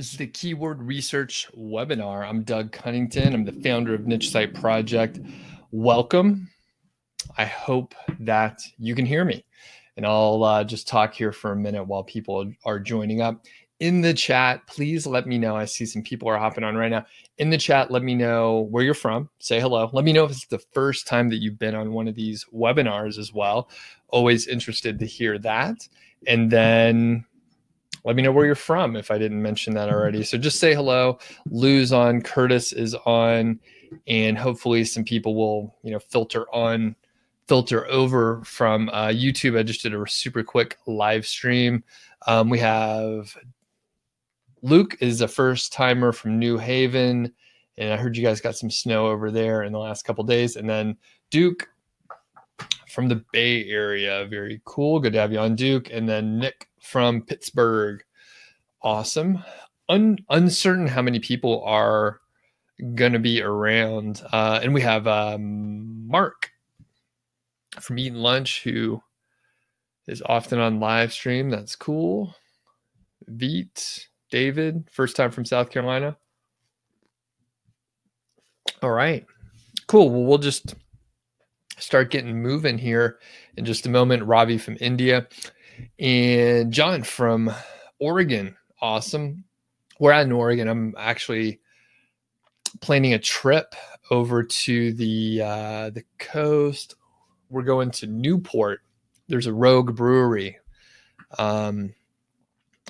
This is the Keyword Research webinar. I'm Doug Cunnington. I'm the founder of Niche Site Project. Welcome. I hope that you can hear me. And I'll just talk here for a minute while people are joining up. In the chat, please let me know. I see some people are hopping on right now. In the chat, let me know where you're from. Say hello. Let me know if it's the first time that you've been on one of these webinars as well. Always interested to hear that. And then let me know where you're from if I didn't mention that already. So just say hello. Lou's on, Curtis is on, and hopefully some people will, filter over from YouTube. I just did a super quick live stream. We have Luke is a first timer from New Haven, and I heard you guys got some snow over there in the last couple of days. And then Duke from the Bay Area. Very cool. Good to have you on, Duke. And then Nick from Pittsburgh. Awesome. Uncertain how many people are going to be around. And we have Mark from Eating Lunch, who is often on live stream. That's cool. Veet, David, first time from South Carolina. All right, cool. Well, we'll just start getting moving here in just a moment. Ravi from India and John from Oregon. Awesome. We're out in Oregon. I'm actually planning a trip over to the coast. We're going to Newport. There's a Rogue Brewery. Actually,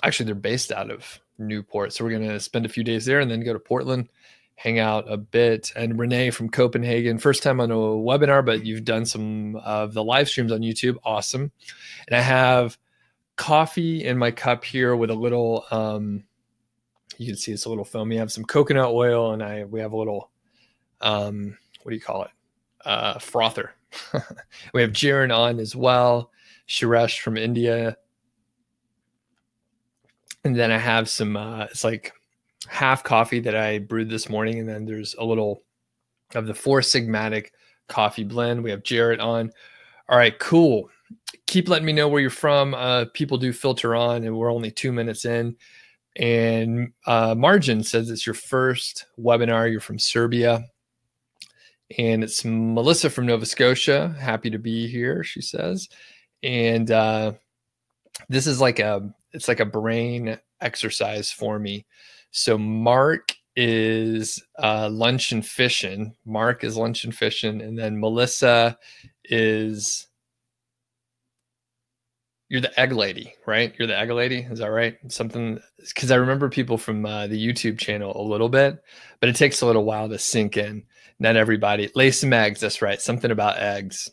they're based out of Newport. So we're going to spend a few days there and then go to Portland, hang out a bit. And Renee from Copenhagen, first time on a webinar, but you've done some of the live streams on YouTube. Awesome. And I have coffee in my cup here with a little, you can see it's a little foamy. I have some coconut oil and we have a little, what do you call it? Frother. We have Jiren on as well. Suresh from India. And then I have some, it's like half coffee that I brewed this morning. And then there's a little of the Four Sigmatic coffee blend. We have Jarrett on. All right, cool. Keep letting me know where you're from. People do filter on, and we're only 2 minutes in. And Margin says it's your first webinar. You're from Serbia. And it's Melissa from Nova Scotia. Happy to be here, she says. And this is it's like a brain exercise for me. So Mark is lunch and fishing. Mark is lunch and fishing. And then Melissa is... You're the egg lady, right? You're the egg lady. Is that right? Something, because I remember people from the YouTube channel a little bit, but it takes a little while to sink in. Not everybody. Lay some eggs. That's right. Something about eggs.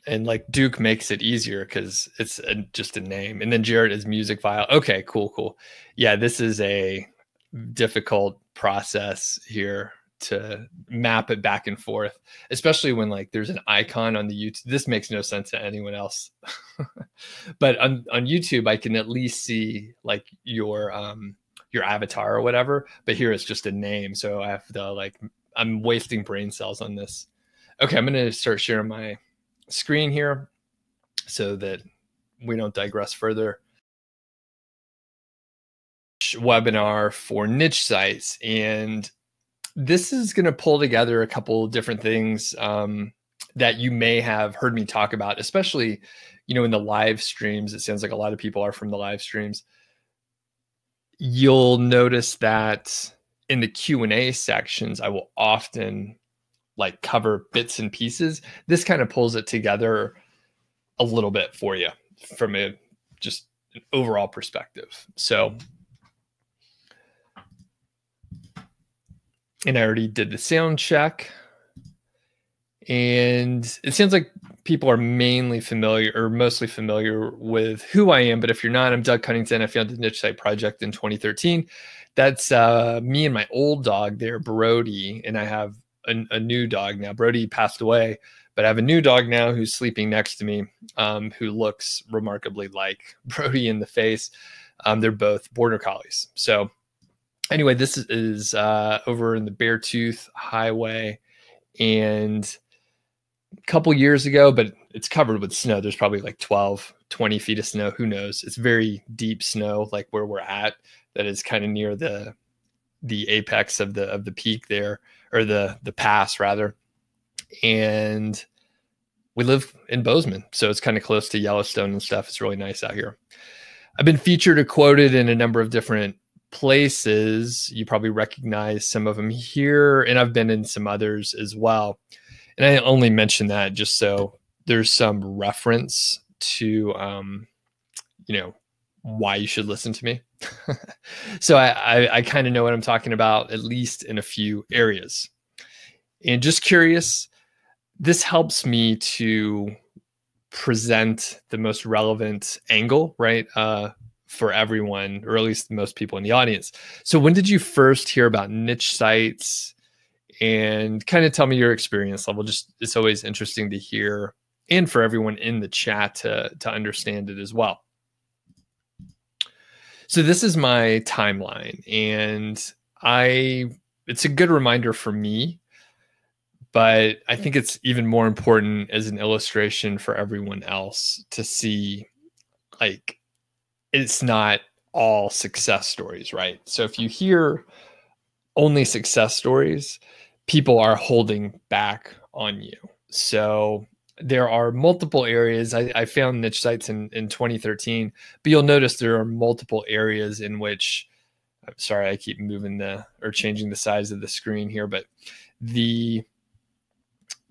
And like Duke makes it easier because it's just a name. And then Jared is music file. Okay, cool. Yeah, this is a difficult process here to map it back and forth, especially when like there's an icon on the YouTube. This makes no sense to anyone else. But on YouTube, I can at least see like your avatar or whatever, but here it's just a name. So I have to I'm wasting brain cells on this. Okay, I'm going to start sharing my screen here so that we don't digress further. Webinar for niche sites, and this is going to pull together a couple of different things that you may have heard me talk about, especially, in the live streams. It sounds like a lot of people are from the live streams. You'll notice that in the Q&A sections, I will often cover bits and pieces. This kind of pulls it together a little bit for you from just an overall perspective. So, and I already did the sound check, and it sounds like people are mainly familiar or mostly familiar with who I am. But if you're not, I'm Doug Cunnington. I founded the Niche Site Project in 2013. That's me and my old dog there, Brody, and I have a new dog now. Brody passed away, but I have a new dog now who's sleeping next to me, who looks remarkably like Brody in the face. They're both border collies. So anyway, this is over in the Beartooth Highway, and a couple years ago, but it's covered with snow. There's probably like 12, 20 feet of snow. Who knows? It's very deep snow, like where we're at, that is kind of near the apex of the peak there, or the pass rather. And we live in Bozeman, so it's kind of close to Yellowstone and stuff. It's really nice out here. I've been featured or quoted in a number of different places. You probably recognize some of them here, and I've been in some others as well. And I only mention that just so there's some reference to, why you should listen to me. So I kind of know what I'm talking about, at least in a few areas. And just curious, this helps me to present the most relevant angle, right? For everyone, or at least most people in the audience. So when did you first hear about niche sites? And kind of tell me your experience level. Just, it's always interesting to hear, and for everyone in the chat to understand it as well. So this is my timeline, and it's a good reminder for me, but I think it's even more important as an illustration for everyone else to see, like, it's not all success stories, right? So if you hear only success stories, people are holding back on you. So there are multiple areas. I found niche sites in 2013, but you'll notice there are multiple areas in which, I'm sorry, I keep moving or changing the size of the screen here, but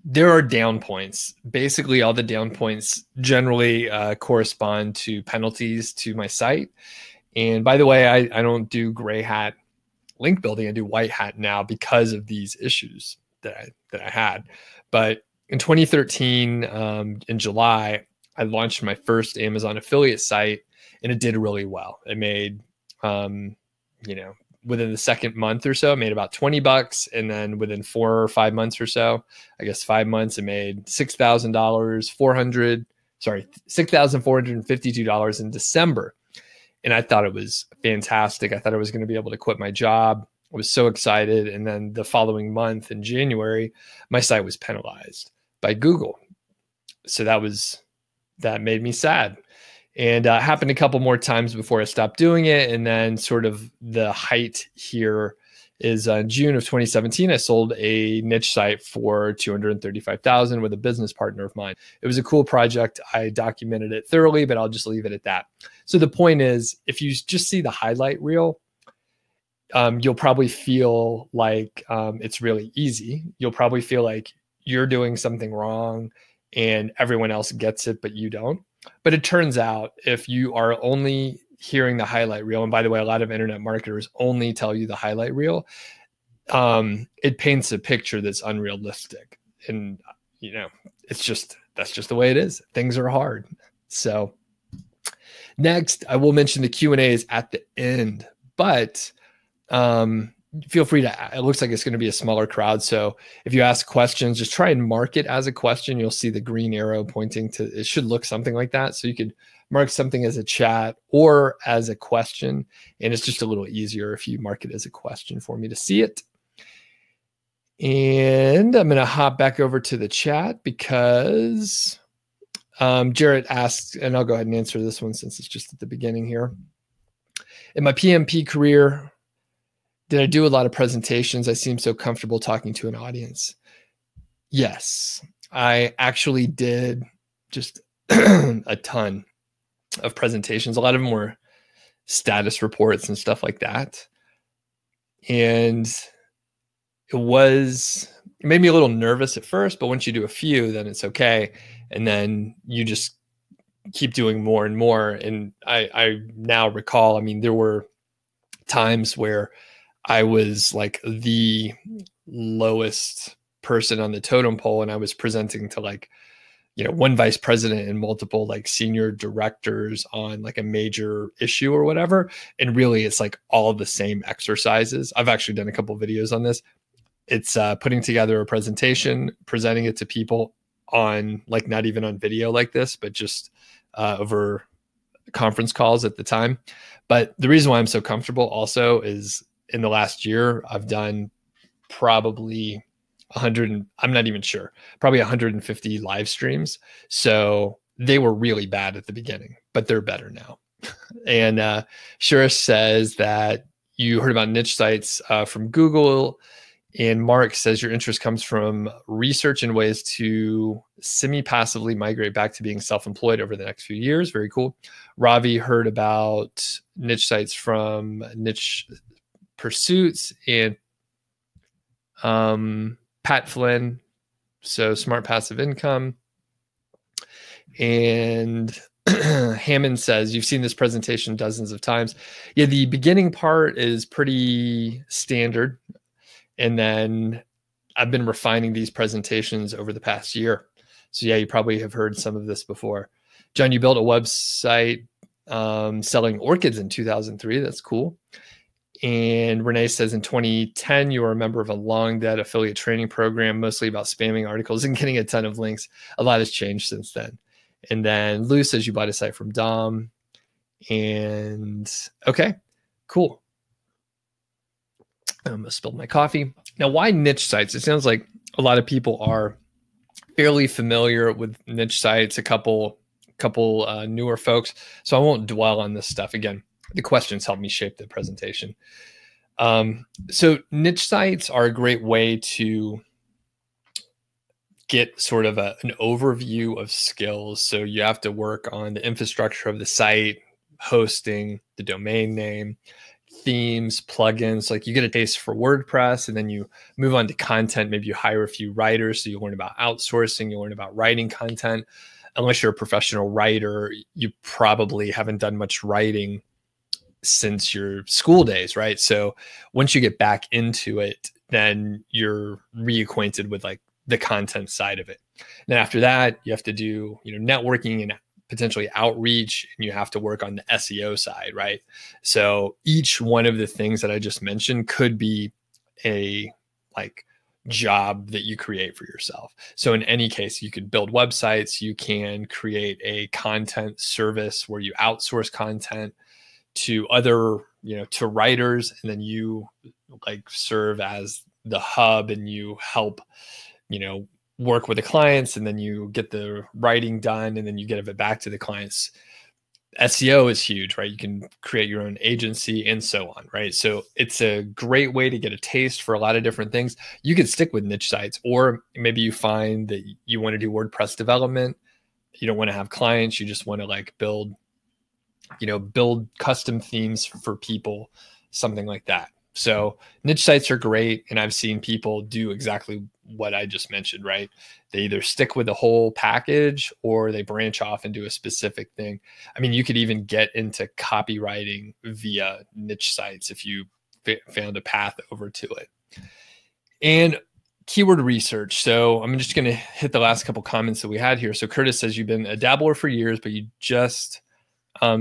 there are down points. Basically, all the down points generally correspond to penalties to my site. And by the way, I don't do gray hat link building. I do white hat now because of these issues that I had. But in 2013, in July, I launched my first Amazon affiliate site, and it did really well. It made, within the second month or so, it made about $20. And then within 4 or 5 months or so, I guess 5 months, it made $6,452 in December. And I thought it was fantastic. I thought I was going to be able to quit my job. I was so excited. And then the following month in January, my site was penalized by Google. So that made me sad. And it happened a couple more times before I stopped doing it. And then sort of the height here is June of 2017, I sold a niche site for $235,000 with a business partner of mine. It was a cool project. I documented it thoroughly, but I'll just leave it at that. So the point is, if you just see the highlight reel, you'll probably feel like it's really easy. You'll probably feel like you're doing something wrong and everyone else gets it, but you don't. But it turns out, if you are only hearing the highlight reel, and by the way, a lot of internet marketers only tell you the highlight reel, it paints a picture that's unrealistic. And, that's just the way it is. Things are hard. So next, I will mention the Q&As at the end, but feel free to, it looks like it's going to be a smaller crowd. So if you ask questions, just try and mark it as a question. You'll see the green arrow pointing to, it should look something like that. So you could mark something as a chat or as a question. And it's just a little easier if you mark it as a question for me to see it. And I'm going to hop back over to the chat because Jarrett asked, and I'll go ahead and answer this one since it's just at the beginning here. In my PMP career, did I do a lot of presentations? I seem so comfortable talking to an audience. Yes, I actually did just a ton of presentations. A lot of them were status reports and stuff like that. And it made me a little nervous at first, but once you do a few, then it's okay. And then you just keep doing more and more. And I now recall, there were times where I was like the lowest person on the totem pole, and I was presenting to one vice president and multiple senior directors on a major issue or whatever. And really it's all the same exercises. I've actually done a couple of videos on this. It's putting together a presentation, presenting it to people on not even on video like this, but just over conference calls at the time. But the reason why I'm so comfortable also is in the last year, I've done probably 100, I'm not even sure, probably 150 live streams. So they were really bad at the beginning, but they're better now. And Shura says that you heard about niche sites from Google. And Mark says your interest comes from research in ways to semi-passively migrate back to being self-employed over the next few years. Very cool. Ravi heard about niche sites from Niche Pursuits, and Pat Flynn, so smart passive income. And Hammond says, you've seen this presentation dozens of times. Yeah, the beginning part is pretty standard. And then I've been refining these presentations over the past year. So yeah, you probably have heard some of this before. John, you built a website selling orchids in 2003. That's cool. And Renee says in 2010, you were a member of a long dead affiliate training program, mostly about spamming articles and getting a ton of links. A lot has changed since then. And then Lou says you bought a site from Dom. And okay, cool. I'm gonna spill my coffee. Now, why niche sites? It sounds like a lot of people are fairly familiar with niche sites, a couple newer folks. So I won't dwell on this stuff again. The questions help me shape the presentation. So niche sites are a great way to get sort of an overview of skills. So you have to work on the infrastructure of the site, hosting, the domain name, themes, plugins. Like you get a taste for WordPress, and then you move on to content. Maybe you hire a few writers, so you learn about outsourcing, you learn about writing content. Unless you're a professional writer, you probably haven't done much writing since your school days, right? So once you get back into it, then you're reacquainted with like the content side of it. And then after that, you have to do, networking and potentially outreach, and you have to work on the SEO side, right? So each one of the things that I just mentioned could be a job that you create for yourself. So in any case, you could build websites, you can create a content service where you outsource content to other, to writers, and then you serve as the hub and you help, work with the clients, and then you get the writing done, and then you give it back to the clients. SEO is huge, right? You can create your own agency and so on, right? So it's a great way to get a taste for a lot of different things. You could stick with niche sites, or maybe you find that you want to do WordPress development. You don't want to have clients. You just want to build custom themes for people, something like that. So niche sites are great. And I've seen people do exactly what I just mentioned, right? They either stick with the whole package or they branch off and do a specific thing. I mean, you could even get into copywriting via niche sites if you found a path over to it. And keyword research. So I'm just going to hit the last couple comments that we had here. So Curtis says you've been a dabbler for years, but you just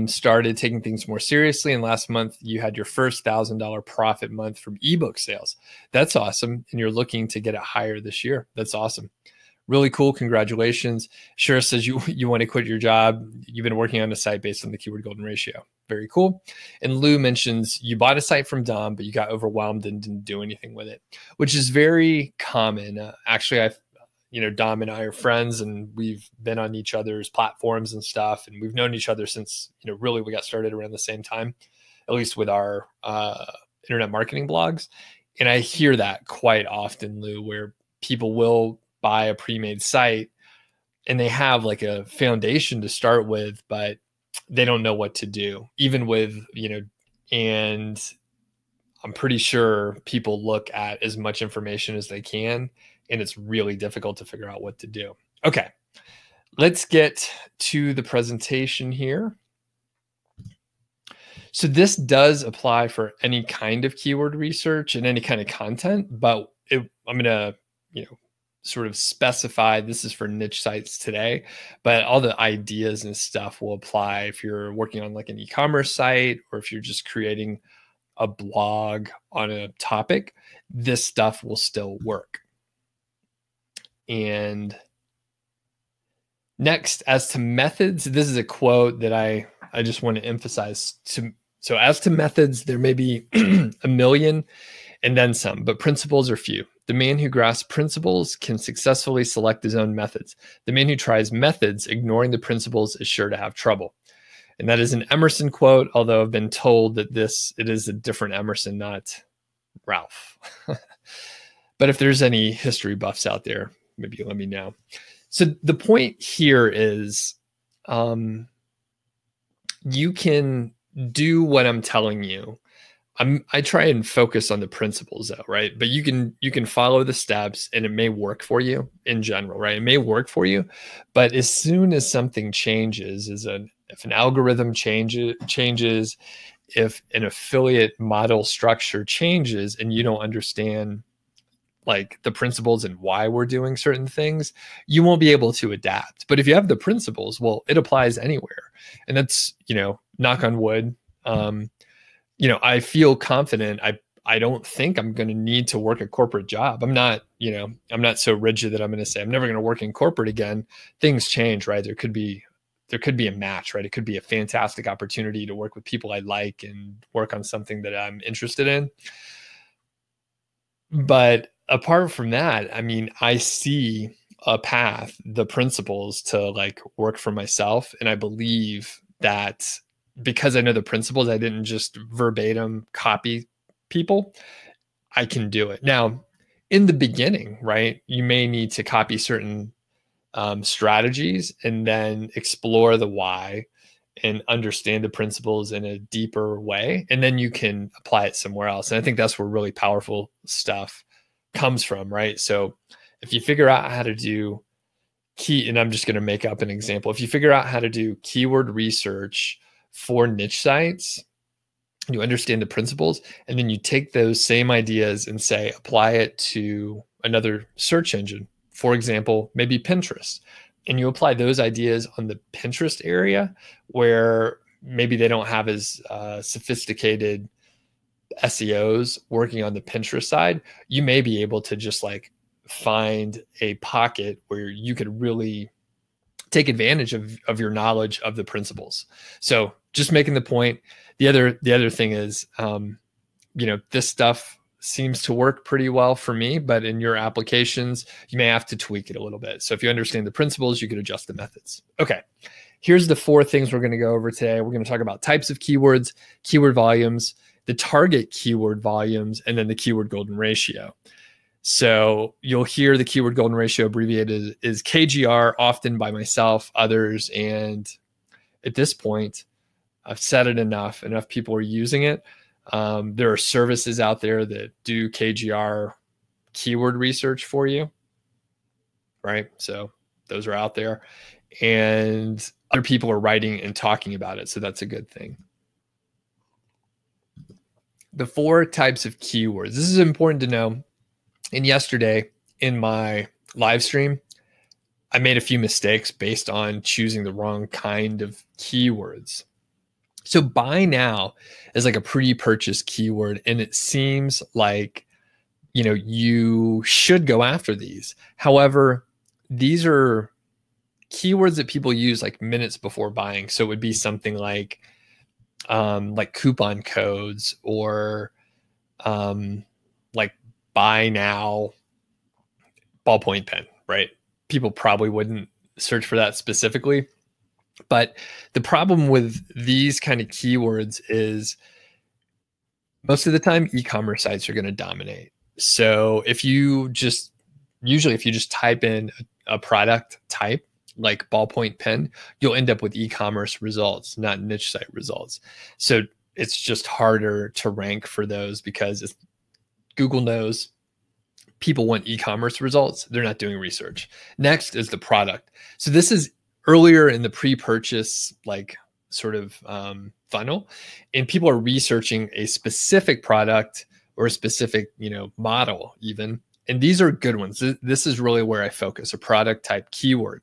started taking things more seriously. And last month you had your first $1,000 profit month from ebook sales. That's awesome. And you're looking to get it higher this year. That's awesome. Really cool. Congratulations. Shira says you want to quit your job. You've been working on a site based on the keyword golden ratio. Very cool. And Lou mentions you bought a site from Dom, but you got overwhelmed and didn't do anything with it, which is very common. Actually, Dom and I are friends, and we've been on each other's platforms and stuff. And we've known each other since, really we got started around the same time, at least with our internet marketing blogs. And I hear that quite often, Lou, where people will buy a pre-made site and they have a foundation to start with, but they don't know what to do, even with, and I'm pretty sure people look at as much information as they can, and it's really difficult to figure out what to do. Okay, let's get to the presentation here. So this does apply for any kind of keyword research and any kind of content, but I'm going to, sort of specify this is for niche sites today, but all the ideas and stuff will apply if you're working on an e-commerce site, or if you're just creating a blog on a topic. This stuff will still work. And next, as to methods, this is a quote that I just want to emphasize. So as to methods, there may be a million, and then some, but principles are few. The man who grasps principles can successfully select his own methods. The man who tries methods, ignoring the principles, is sure to have trouble. And that is an Emerson quote, although I've been told that it is a different Emerson, not Ralph. But if there's any history buffs out there, maybe let me know. So the point here is you can do what I'm telling you. I try and focus on the principles though, right? But you can follow the steps and it may work for you in general, right? It may work for you, but as soon as something changes, if an algorithm changes, if an affiliate model structure changes and you don't understand like the principles and why we're doing certain things, you won't be able to adapt. But if you have the principles, well, it applies anywhere. And that's, knock on wood. I feel confident. I don't think I'm going to need to work a corporate job. I'm not so rigid that I'm going to say I'm never going to work in corporate again. Things change, right? There could be a match, right? It could be a fantastic opportunity to work with people I like and work on something that I'm interested in. But apart from that, I mean, I see a path, the principles to like work for myself. And I believe that because I know the principles, I didn't just verbatim copy people. I can do it. Now, in the beginning, right, you may need to copy certain strategies and then explore the why and understand the principles in a deeper way. And then you can apply it somewhere else. And I think that's where really powerful stuff comes from, right? So if you figure out how to do and I'm just going to make up an example. If you figure out how to do keyword research for niche sites, you understand the principles, and then you take those same ideas and say, apply it to another search engine. For example, maybe Pinterest. And you apply those ideas on the Pinterest area where maybe they don't have as sophisticated SEOs working on the Pinterest side. You may be able to just like find a pocket where you could really take advantage of your knowledge of the principles. So just making the point. The other thing is, this stuff seems to work pretty well for me, but in your applications, you may have to tweak it a little bit. So if you understand the principles, you could adjust the methods. Okay. Here's the 4 things we're going to go over today. We're going to talk about types of keywords, keyword volumes, the target keyword volumes, and then the keyword golden ratio. So you'll hear the keyword golden ratio abbreviated as KGR, often by myself, others, and at this point, I've said it enough people are using it. There are services out there that do KGR keyword research for you, right? So those are out there, and other people are writing and talking about it. So that's a good thing. The 4 types of keywords. This is important to know. And yesterday in my live stream, I made a few mistakes based on choosing the wrong kind of keywords. So buy now is like a pre-purchase keyword, and it seems like, you should go after these. However, these are keywords that people use like minutes before buying. So it would be something like coupon codes or like buy now ballpoint pen, right? People probably wouldn't search for that specifically. But the problem with these kind of keywords is most of the time e-commerce sites are going to dominate. So if you just type in a product type like ballpoint pen, you'll end up with e-commerce results, not niche site results. So it's just harder to rank for those because Google knows people want e-commerce results. They're not doing research. Next is the product. So this is earlier in the pre-purchase, like sort of funnel, and people are researching a specific product or a specific, model even. And these are good ones. This is really where I focus, a product type keyword.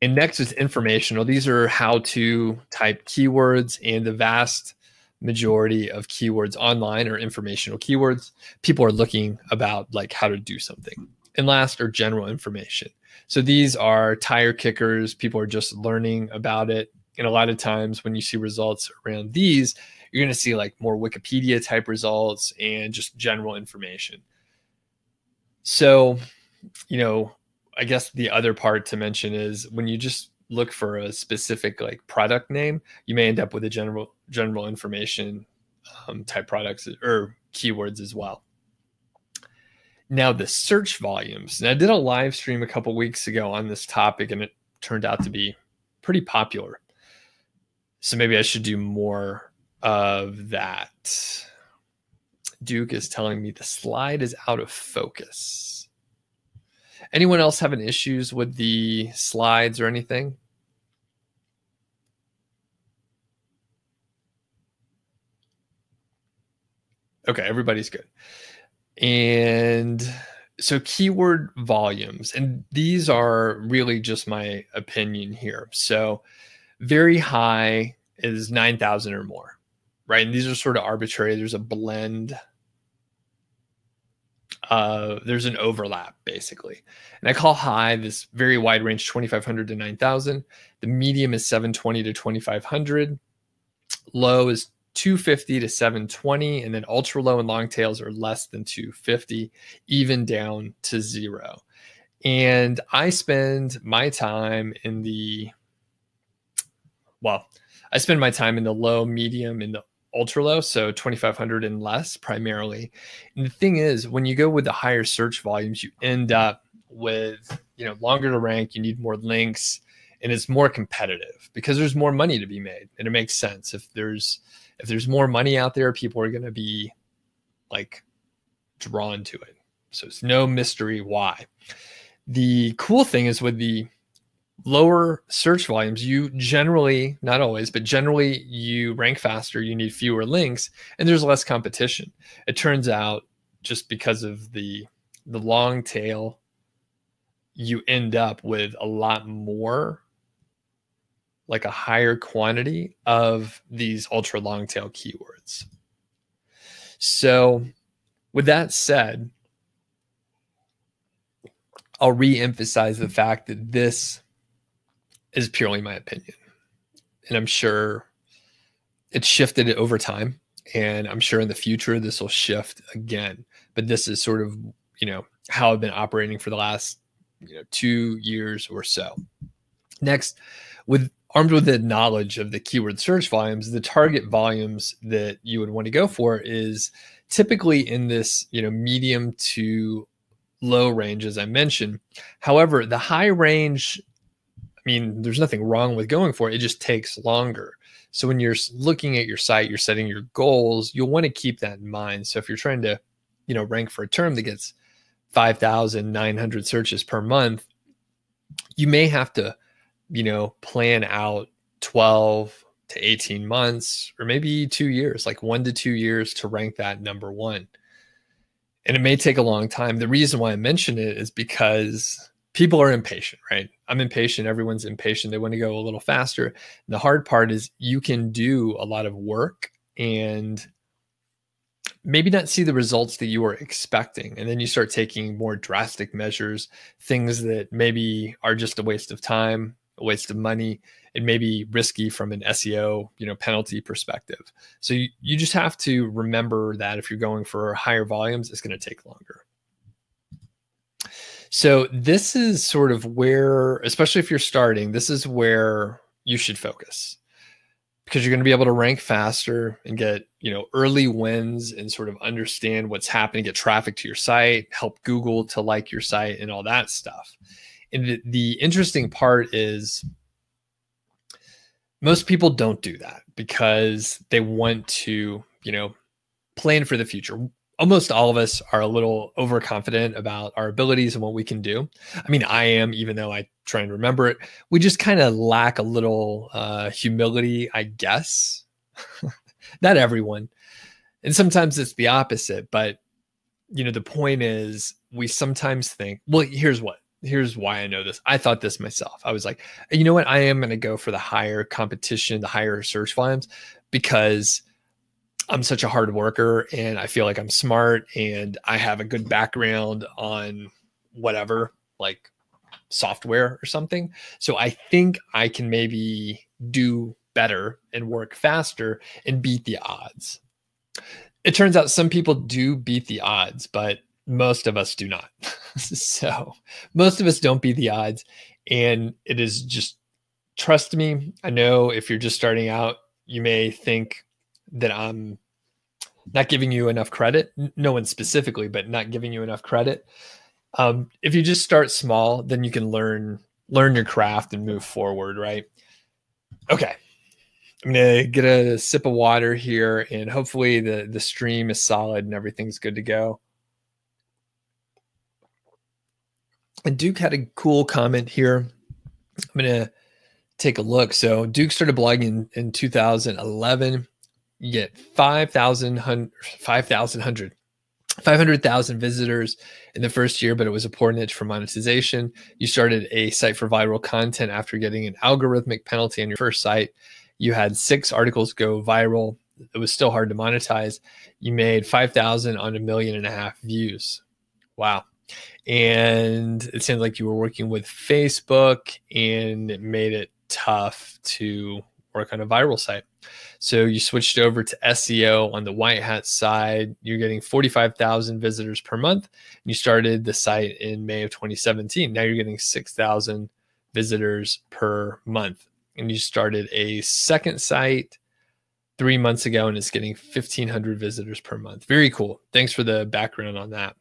And next is informational. These are how-to type keywords, and the vast majority of keywords online are informational keywords. People are looking about like how to do something. And last are general information. So these are tire kickers. People are just learning about it. And a lot of times when you see results around these, you're going to see like more Wikipedia type results and just general information. So, I guess the other part to mention is when you just look for a specific like product name, you may end up with a general information type products or keywords as well. Now the search volumes. And I did a live stream a couple weeks ago on this topic, and it turned out to be pretty popular. So maybe I should do more of that. Duke is telling me the slide is out of focus. Anyone else having issues with the slides or anything? Okay, everybody's good. And so keyword volumes, and these are really just my opinion here. So very high is 9,000 or more, right? And these are sort of arbitrary. There's a blend. There's an overlap basically. And I call high this very wide range, 2,500 to 9,000. The medium is 720 to 2,500. Low is 250 to 720, and then ultra low and long tails are less than 250, even down to 0. And I spend my time in the low, medium, and the ultra low, so 2,500 and less primarily. And the thing is, when you go with the higher search volumes, you end up with longer to rank. You need more links, and it's more competitive because there's more money to be made, and it makes sense. If there's more money out there, people are going to be like drawn to it. So it's no mystery why. The cool thing is with the lower search volumes, you generally, not always, but generally you rank faster, you need fewer links, and there's less competition. It turns out just because of the long tail, you end up with a lot more, like a higher quantity of these ultra long tail keywords. So with that said, I'll re-emphasize the fact that this is purely my opinion. And I'm sure it's shifted over time. And I'm sure in the future, this will shift again. But this is sort of, how I've been operating for the last 2 years or so. Next, armed with the knowledge of the keyword search volumes, the target volumes that you would want to go for is typically in this, medium to low range, as I mentioned. However, the high range, there's nothing wrong with going for it. It just takes longer. So when you're looking at your site, you're setting your goals, you'll want to keep that in mind. So if you're trying to, rank for a term that gets 5,900 searches per month, you may have to, plan out 12 to 18 months, or maybe 2 years, like 1 to 2 years to rank that number one. And it may take a long time. The reason why I mention it is because people are impatient, right? I'm impatient. Everyone's impatient. They want to go a little faster. And the hard part is you can do a lot of work and maybe not see the results that you were expecting. And then you start taking more drastic measures, things that maybe are just a waste of time, a waste of money, and maybe risky from an SEO, penalty perspective. So you just have to remember that if you're going for higher volumes, it's going to take longer. So this is sort of where, especially if you're starting, this is where you should focus, because you're going to be able to rank faster and get, early wins and sort of understand what's happening, get traffic to your site, help Google to like your site and all that stuff. And the interesting part is most people don't do that because they want to, plan for the future. Almost all of us are a little overconfident about our abilities and what we can do. I am, even though I try and remember it. We just kind of lack a little humility, I guess. Not everyone. And sometimes it's the opposite. But, the point is we sometimes think, well, here's why I know this. I thought this myself. I was like, you know what? I am going to go for the higher competition, the higher search volumes, because I'm such a hard worker and I feel like I'm smart and I have a good background on whatever, like software or something. So I think I can maybe do better and work faster and beat the odds. It turns out some people do beat the odds, but most of us do not. So most of us don't beat the odds. And it is just, trust me, I know if you're just starting out, you may think that I'm not giving you enough credit. No one specifically, but not giving you enough credit. If you just start small, then you can learn your craft and move forward, right? Okay. I'm going to get a sip of water here, and hopefully the stream is solid and everything's good to go. And Duke had a cool comment here. I'm going to take a look. So Duke started blogging in 2011. You get 500,000 visitors in the first year, but it was a poor niche for monetization. You started a site for viral content after getting an algorithmic penalty on your first site. You had 6 articles go viral. It was still hard to monetize. You made 5,000 on 1.5 million views. Wow. And it sounds like you were working with Facebook, and it made it tough to work on a viral site. So you switched over to SEO on the White Hat side. You're getting 45,000 visitors per month. You started the site in May of 2017. Now you're getting 6,000 visitors per month. And you started a second site 3 months ago, and it's getting 1,500 visitors per month. Very cool. Thanks for the background on that.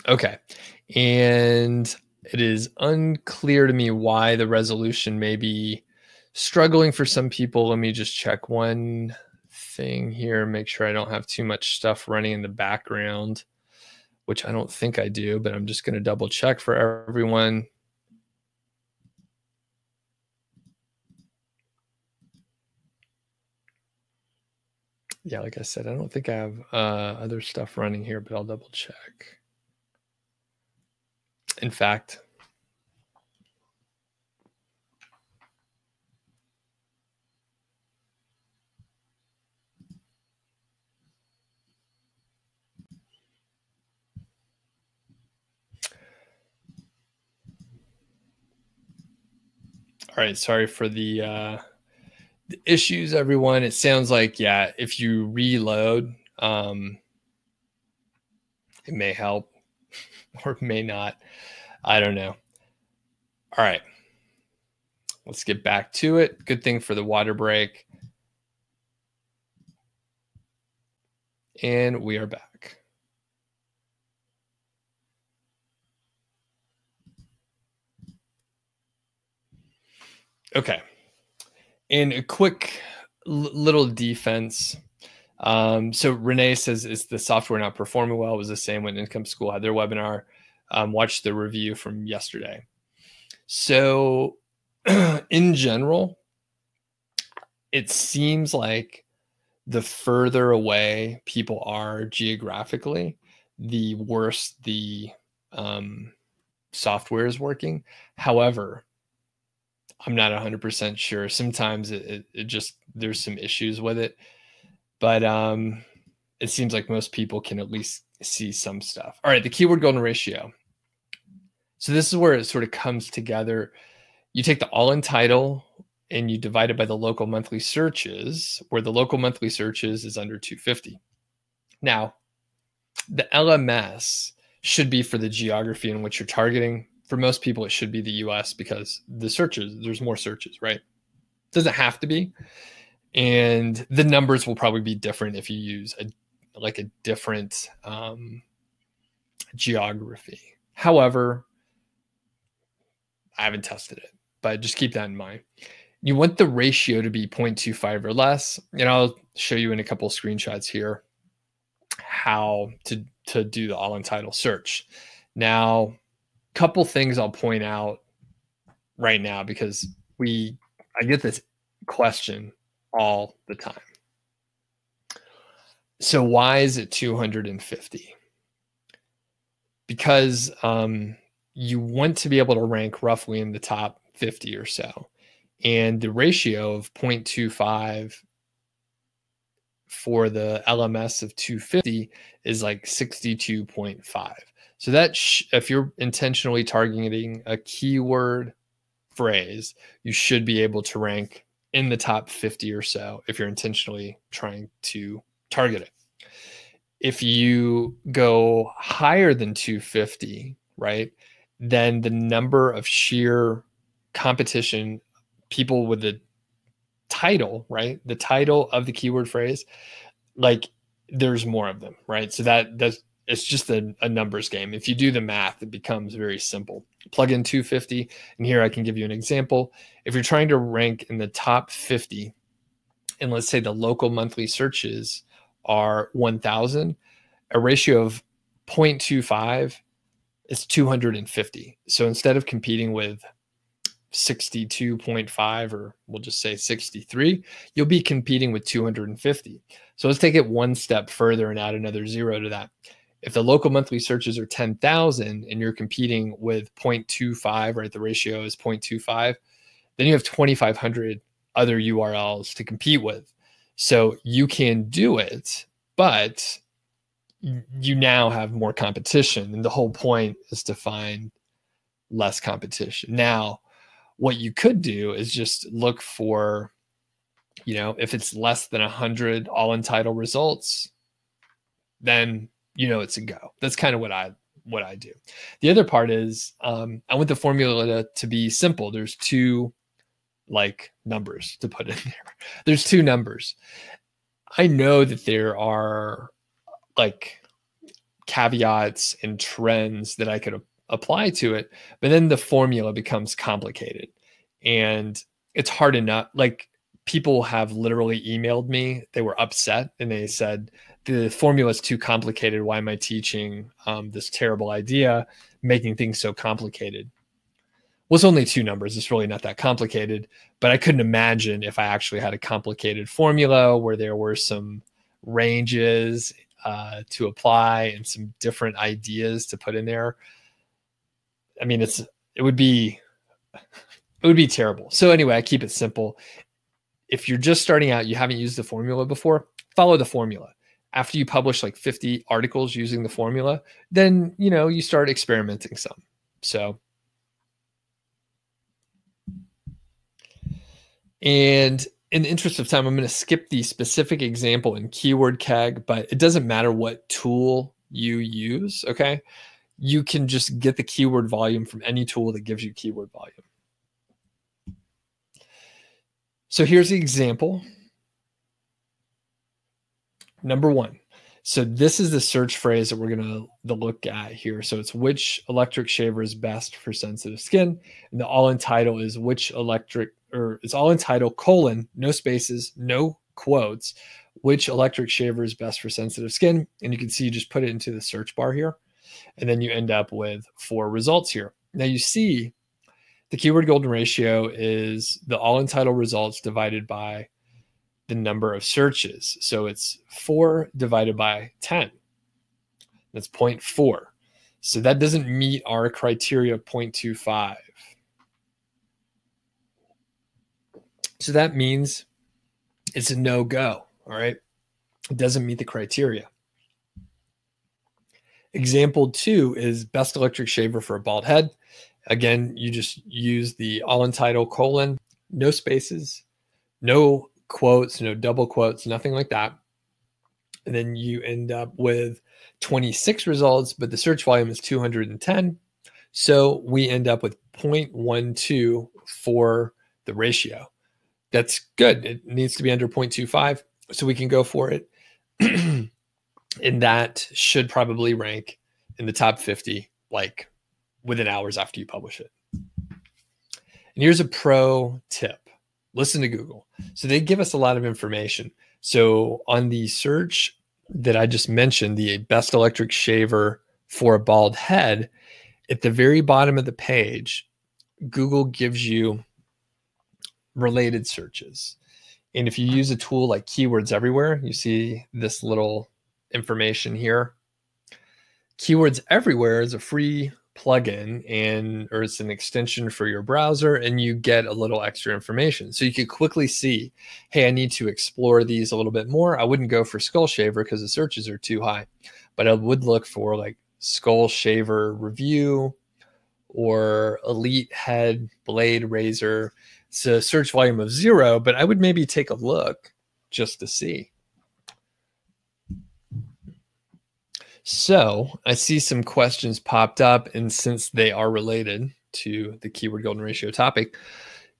Okay. And it is unclear to me why the resolution may be struggling for some people. Let me just check one thing here, make sure I don't have too much stuff running in the background, which I don't think I do, but I'm just going to double check for everyone. Yeah, like I said, I don't think I have other stuff running here, but I'll double check. In fact, all right, sorry for the issues, everyone. It sounds like, yeah, if you reload, it may help or it may not. I don't know. All right, let's get back to it. Good thing for the water break. And we are back. Okay. And a quick little defense. So Renee says, is the software not performing well? It was the same when Income School had their webinar. Watch the review from yesterday. So in general, it seems like the further away people are geographically, the worse the software is working. However, I'm not 100% sure. Sometimes it just, there's some issues with it, but it seems like most people can at least see some stuff. All right, the keyword golden ratio. So this is where it sort of comes together. You take the all-in title and you divide it by the local monthly searches, where the local monthly searches is under 250. Now, the LMS should be for the geography in which you're targeting. For most people, it should be the US because the searches, there's more searches, right? It doesn't have to be. And the numbers will probably be different if you use a different geography. However, I haven't tested it, but just keep that in mind. You want the ratio to be 0.25 or less. And I'll show you in a couple of screenshots here how to do the all-in title search. Now, couple things I'll point out right now, because I get this question all the time. So why is it 250? Because you want to be able to rank roughly in the top 50 or so. And the ratio of 0.25 for the LMS of 250 is like 62.5. So that if you're intentionally targeting a keyword phrase, you should be able to rank in the top 50 or so if you're intentionally trying to target it. If you go higher than 250, right, then the number of sheer competition, people with the title, right, the title of the keyword phrase, like there's more of them, right? So that's it's just a numbers game. If you do the math, it becomes very simple. Plug in 250, and here I can give you an example. If you're trying to rank in the top 50, and let's say the local monthly searches are 1,000, a ratio of 0.25 is 250. So instead of competing with 62.5, or we'll just say 63, you'll be competing with 250. So let's take it one step further and add another zero to that. If the local monthly searches are 10,000 and you're competing with 0.25, right, the ratio is 0.25, then you have 2,500 other URLs to compete with. So you can do it, but you now have more competition. And the whole point is to find less competition. Now, what you could do is just look for, if it's less than 100 all in title results, then it's a go. That's kind of what I do. The other part is I want the formula to be simple. There's two numbers to put in there. There's two numbers. I know that there are caveats and trends that I could apply to it, but then the formula becomes complicated and it's hard enough. People have literally emailed me. They were upset and they said, the formula is too complicated. Why am I teaching this terrible idea, making things so complicated? Well, it's only two numbers. It's really not that complicated, but I couldn't imagine if I actually had a complicated formula where there were some ranges to apply and some different ideas to put in there. I mean, it would be terrible. So anyway, I keep it simple. If you're just starting out, you haven't used the formula before, follow the formula. After you publish 50 articles using the formula, then, you start experimenting some. So, and in the interest of time, I'm going to skip the specific example in Keyword CAG, but it doesn't matter what tool you use, okay? You can just get the keyword volume from any tool that gives you keyword volume. So here's the example. Number one. So this is the search phrase that we're going to look at here. So it's which electric shaver is best for sensitive skin. And the all-in title is it's all-in title, no spaces, no quotes, which electric shaver is best for sensitive skin. And you can see you just put it into the search bar here. And then you end up with 4 results here. Now you see the keyword golden ratio is the all-in title results divided by the number of searches. So it's 4 divided by 10. That's 0.4. So that doesn't meet our criteria of 0.25. So that means it's a no-go, all right? It doesn't meet the criteria. Example 2 is best electric shaver for a bald head. Again, you just use the all-in title, no spaces, no quotes, no double quotes, nothing like that. And then you end up with 26 results, but the search volume is 210. So we end up with 0.12 for the ratio. That's good. It needs to be under 0.25, so we can go for it. And that should probably rank in the top 50, within hours after you publish it. And here's a pro tip. Listen to Google. So they give us a lot of information. So on the search that I just mentioned, the best electric shaver for a bald head, at the very bottom of the page, Google gives you related searches. And if you use a tool like Keywords Everywhere, you see this little information here. Keywords Everywhere is a free plugin or it's an extension for your browser, and you get a little extra information. So you could quickly see, hey, I need to explore these a little bit more. I wouldn't go for skull shaver because the searches are too high, but I would look for skull shaver review or elite head blade razor. It's a search volume of 0, but I would maybe take a look just to see. So I see some questions popped up, and since they are related to the keyword golden ratio topic,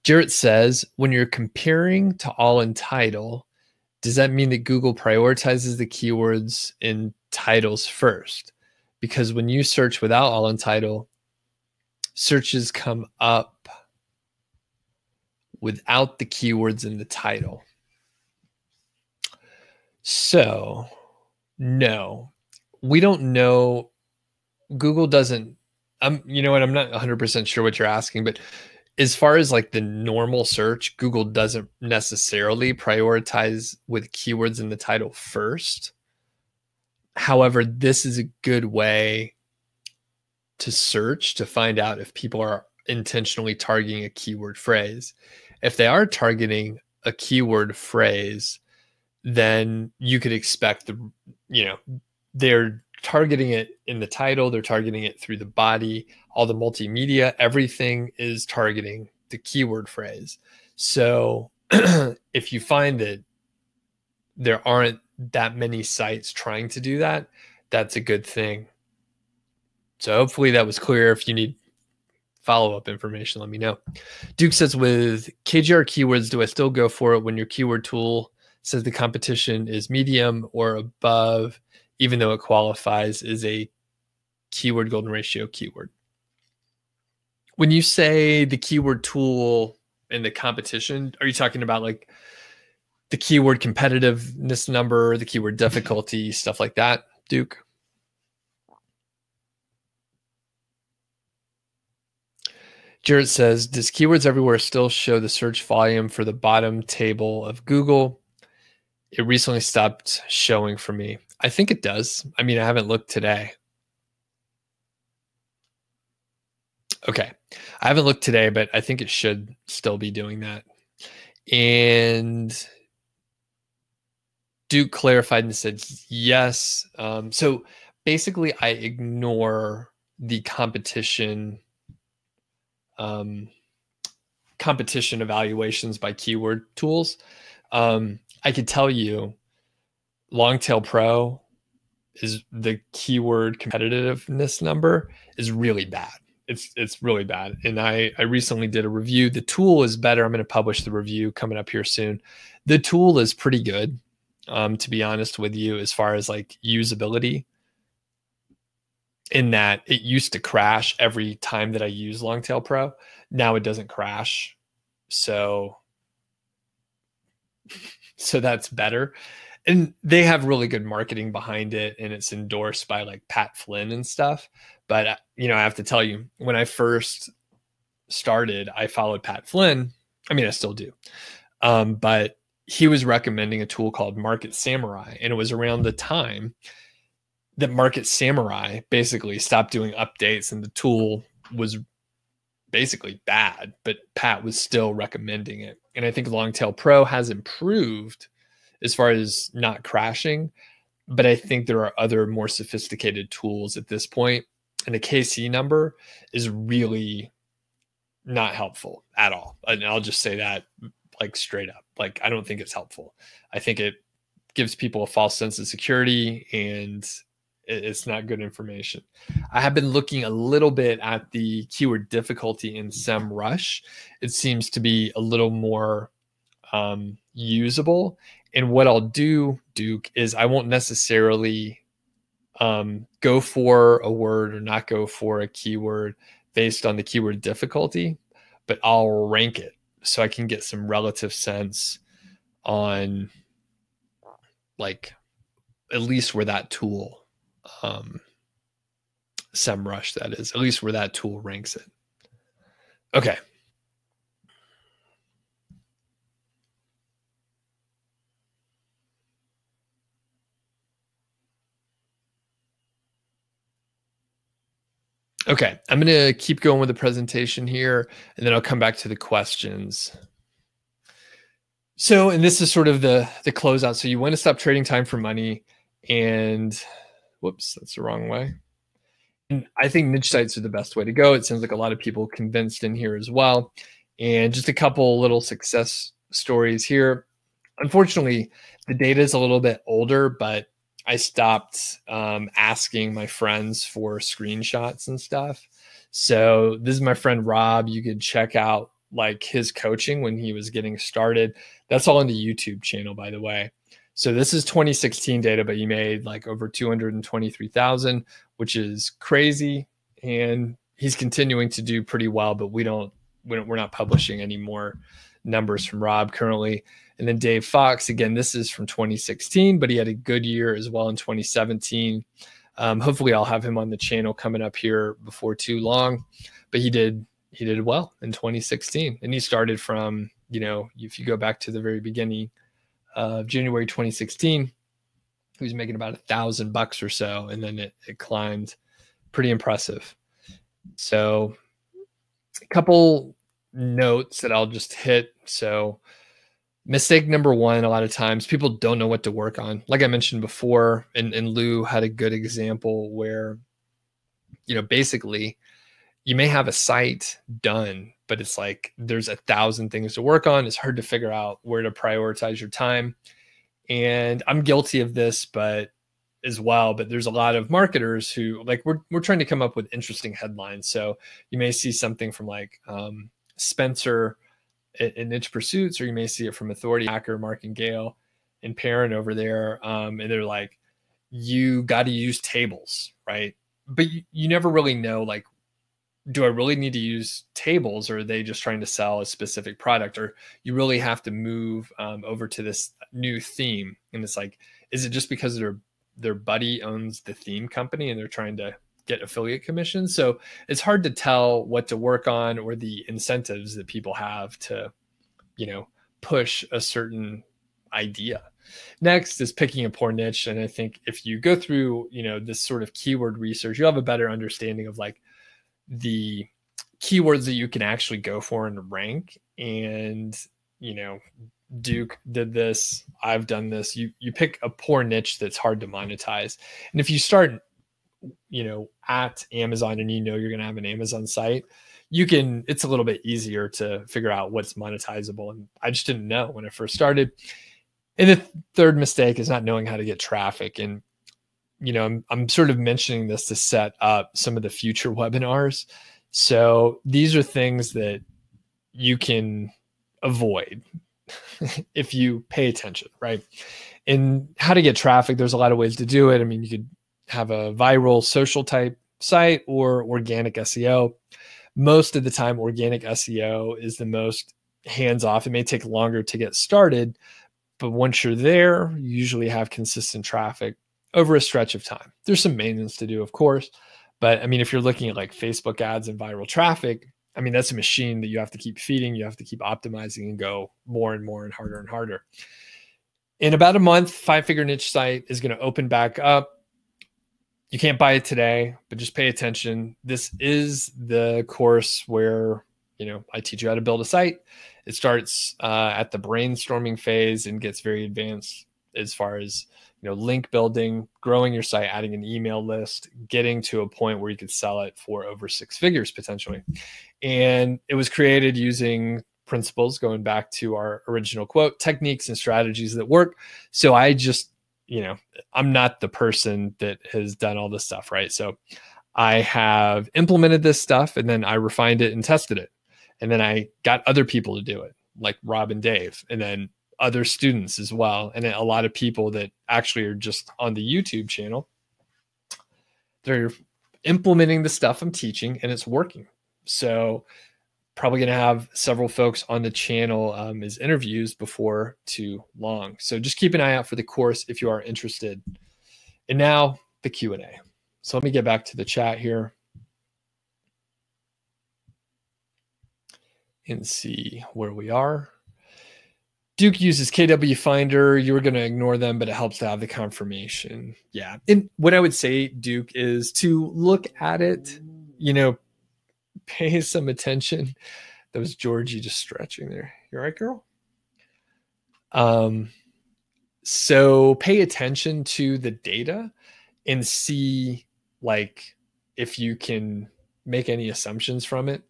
Jarrett says, when you're comparing to all in title, does that mean that Google prioritizes the keywords in titles first? Because when you search without all in title, searches come up without the keywords in the title. So, no, we don't know. Google doesn't, you know what? I'm not 100% sure what you're asking, but as far as like the normal search, Google doesn't necessarily prioritize with keywords in the title first. However, this is a good way to search to find out if people are intentionally targeting a keyword phrase. If they are targeting a keyword phrase, then you could expect they're targeting it in the title, they're targeting it through the body, all the multimedia, everything is targeting the keyword phrase. So if you find that there aren't that many sites trying to do that, that's a good thing. So hopefully that was clear. If you need follow-up information, let me know. Duke says, with KGR keywords, do I still go for it when your keyword tool says the competition is medium or above, even though it qualifies as a keyword golden ratio keyword? When you say the keyword tool and the competition, are you talking about like the keyword competitiveness number, the keyword difficulty, stuff like that, Duke? Jared says, does keywords everywhere still show the search volume for the bottom table of Google? It recently stopped showing for me. I think it does. I mean, I haven't looked today. Okay. I haven't looked today, but I think it should still be doing that. And Duke clarified and said yes. So basically, I ignore the competition evaluations by keyword tools. I could tell you Longtail Pro is the keyword competitiveness number is really bad. It's really bad. And I recently did a review. The tool is better. I'm going to publish the review coming up here soon. The tool is pretty good, to be honest with you, as far as like usability, in that it used to crash every time that I use Longtail Pro. Now it doesn't crash. So that's better. And they have really good marketing behind it, and it's endorsed by like Pat Flynn and stuff. But I have to tell you, when I first started, I followed Pat Flynn. I mean, I still do. But he was recommending a tool called Market Samurai, and it was around the time that Market Samurai basically stopped doing updates, and the tool was basically bad, but Pat was still recommending it. And I think Longtail Pro has improved as far as not crashing, but I think there are other more sophisticated tools at this point, and the KC number is really not helpful at all. And I'll just say that like straight up. Like, I don't think it's helpful. I think it gives people a false sense of security, and it's not good information. I have been looking a little bit at the keyword difficulty in SEMrush. It seems to be a little more usable. And what I'll do, Duke, is I won't necessarily go for a word or not go for a keyword based on the keyword difficulty, but I'll rank it so I can get some relative sense on like at least where that tool, SEMrush, that is, at least where that tool ranks it. Okay. Okay, I'm going to keep going with the presentation here, and then I'll come back to the questions. So, and this is sort of the closeout. So you want to stop trading time for money, and whoops, that's the wrong way. And I think niche sites are the best way to go. It sounds like a lot of people convinced in here as well. And just a couple little success stories here. Unfortunately, the data is a little bit older, but I stopped asking my friends for screenshots and stuff. So this is my friend Rob. You could check out like his coaching when he was getting started. That's all on the YouTube channel, by the way. So this is 2016 data, but he made like over 223,000, which is crazy. And he's continuing to do pretty well, but we're not publishing any more numbers from Rob currently. And then Dave Fox, again, this is from 2016, but he had a good year as well in 2017. Hopefully I'll have him on the channel coming up here before too long, but he did well in 2016. And he started from, if you go back to the very beginning of January 2016, he was making about $1,000 or so. And then it climbed pretty impressive. So a couple notes that I'll just hit. So mistake number one, a lot of times people don't know what to work on. Like I mentioned before, and Lou had a good example where, basically you may have a site done, but it's like there's 1,000 things to work on. It's hard to figure out where to prioritize your time. And I'm guilty of this, but there's a lot of marketers who like we're trying to come up with interesting headlines. So you may see something from like Spencer in Niche Pursuits, or you may see it from Authority Hacker, Mark and Gail and Perrin over there. And they're like, you got to use tables, right? But you never really know, like, do I really need to use tables, or are they just trying to sell a specific product? Or you really have to move over to this new theme. And it's like, is it just because their buddy owns the theme company and they're trying to get affiliate commissions? So it's hard to tell what to work on or the incentives that people have to, push a certain idea. Next is picking a poor niche. And I think if you go through, this sort of keyword research, you'll have a better understanding of like the keywords that you can actually go for and rank. And, Duke did this, I've done this. You pick a poor niche that's hard to monetize. And if you start, at Amazon and you're going to have an Amazon site, it's a little bit easier to figure out what's monetizable. And I just didn't know when I first started. And the third mistake is not knowing how to get traffic. And, I'm sort of mentioning this to set up some of the future webinars. So these are things that you can avoid if you pay attention, right? And how to get traffic, there's a lot of ways to do it. I mean, you could have a viral social type site or organic SEO. Most of the time, organic SEO is the most hands-off. It may take longer to get started, but once you're there, you usually have consistent traffic over a stretch of time. There's some maintenance to do, of course, but I mean, if you're looking at like Facebook ads and viral traffic, I mean, that's a machine that you have to keep feeding. You have to keep optimizing and go more and more and harder and harder. In about a month, 5-figure niche site is going to open back up. You can't buy it today, but just pay attention. This is the course where, I teach you how to build a site. It starts at the brainstorming phase and gets very advanced as far as, link building, growing your site, adding an email list, getting to a point where you could sell it for over 6 figures potentially. And it was created using principles going back to our original quote, techniques and strategies that work. So I just, I'm not the person that has done all this stuff, right? So I have implemented this stuff and then I refined it and tested it. And then I got other people to do it, like Rob and Dave, and then other students as well. And a lot of people that actually are just on the YouTube channel, they're implementing the stuff I'm teaching and it's working. So probably going to have several folks on the channel as interviews before too long. So just keep an eye out for the course if you are interested. And now the Q&A. So let me get back to the chat here and see where we are. Duke uses KW Finder. You were going to ignore them, but it helps to have the confirmation. Yeah. And what I would say, Duke, is to look at it, pay some attention. That was Georgie just stretching there. You all right, girl? So pay attention to the data and see like if you can make any assumptions from it,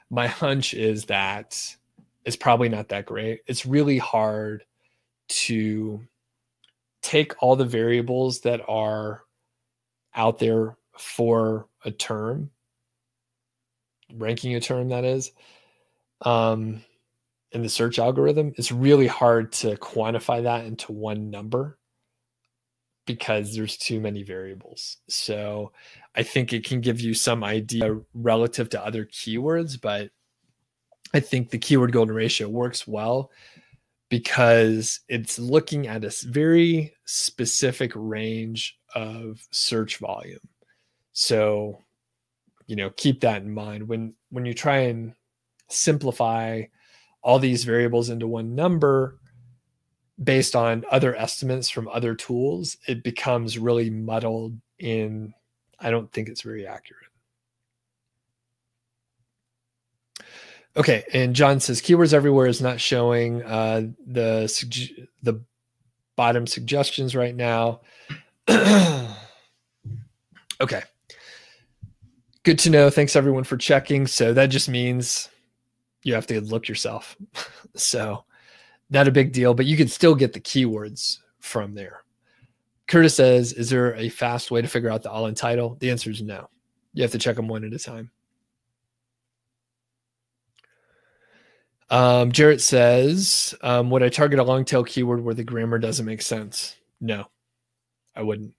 my hunch is that it's probably not that great. It's really hard to take all the variables that are out there for a term, ranking a term, that is, in the search algorithm. It's really hard to quantify that into one number because there's too many variables. So I think it can give you some idea relative to other keywords, but I think the keyword golden ratio works well because it's looking at a very specific range of search volume. So, keep that in mind when you try and simplify all these variables into one number based on other estimates from other tools. It becomes really muddled, and I don't think it's very accurate. Okay, and John says keywords everywhere is not showing the bottom suggestions right now. Okay, good to know. Thanks everyone for checking. So that just means you have to look yourself. So not a big deal, but you can still get the keywords from there. Curtis says, is there a fast way to figure out the all-in title? The answer is no. You have to check them one at a time. Jarrett says, would I target a long tail keyword where the grammar doesn't make sense? No, I wouldn't.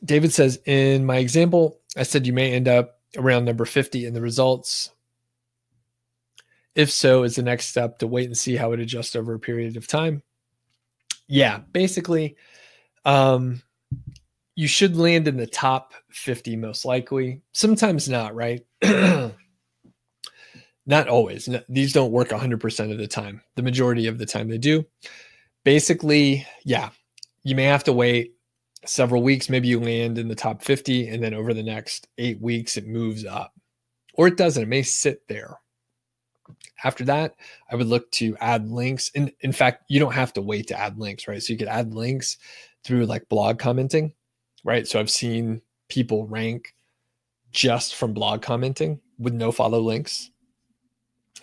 David says, in my example, I said you may end up around number 50 in the results. If so, is the next step to wait and see how it adjusts over a period of time? Yeah, basically, you should land in the top 50 most likely. Sometimes not, right? Not always. No, these don't work 100% of the time. The majority of the time they do. Basically, yeah, you may have to wait several weeks. Maybe you land in the top 50, and then over the next 8 weeks, it moves up. Or it doesn't. It may sit there. After that, I would look to add links. And in fact, you don't have to wait to add links, right? So you could add links through like blog commenting, right? So I've seen people rank just from blog commenting with no follow links.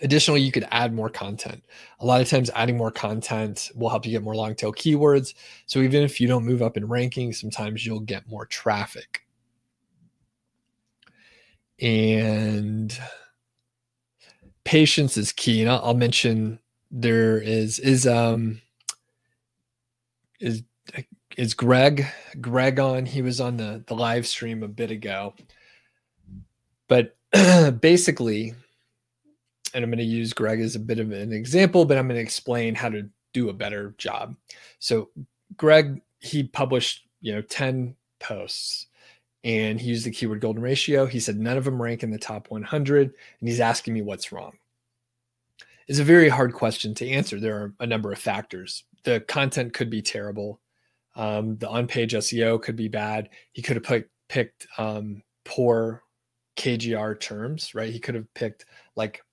Additionally, you could add more content. A lot of times adding more content will help you get more long tail keywords. So even if you don't move up in ranking, sometimes you'll get more traffic. And patience is key. And I'll mention there is Greg on. He was on the live stream a bit ago. But basically, and I'm going to use Greg as a bit of an example, but I'm going to explain how to do a better job. So Greg, he published, 10 posts, and he used the keyword golden ratio. He said none of them rank in the top 100, and he's asking me what's wrong. It's a very hard question to answer. There are a number of factors. The content could be terrible. The on-page SEO could be bad. He could have picked poor KGR terms, right? He could have picked like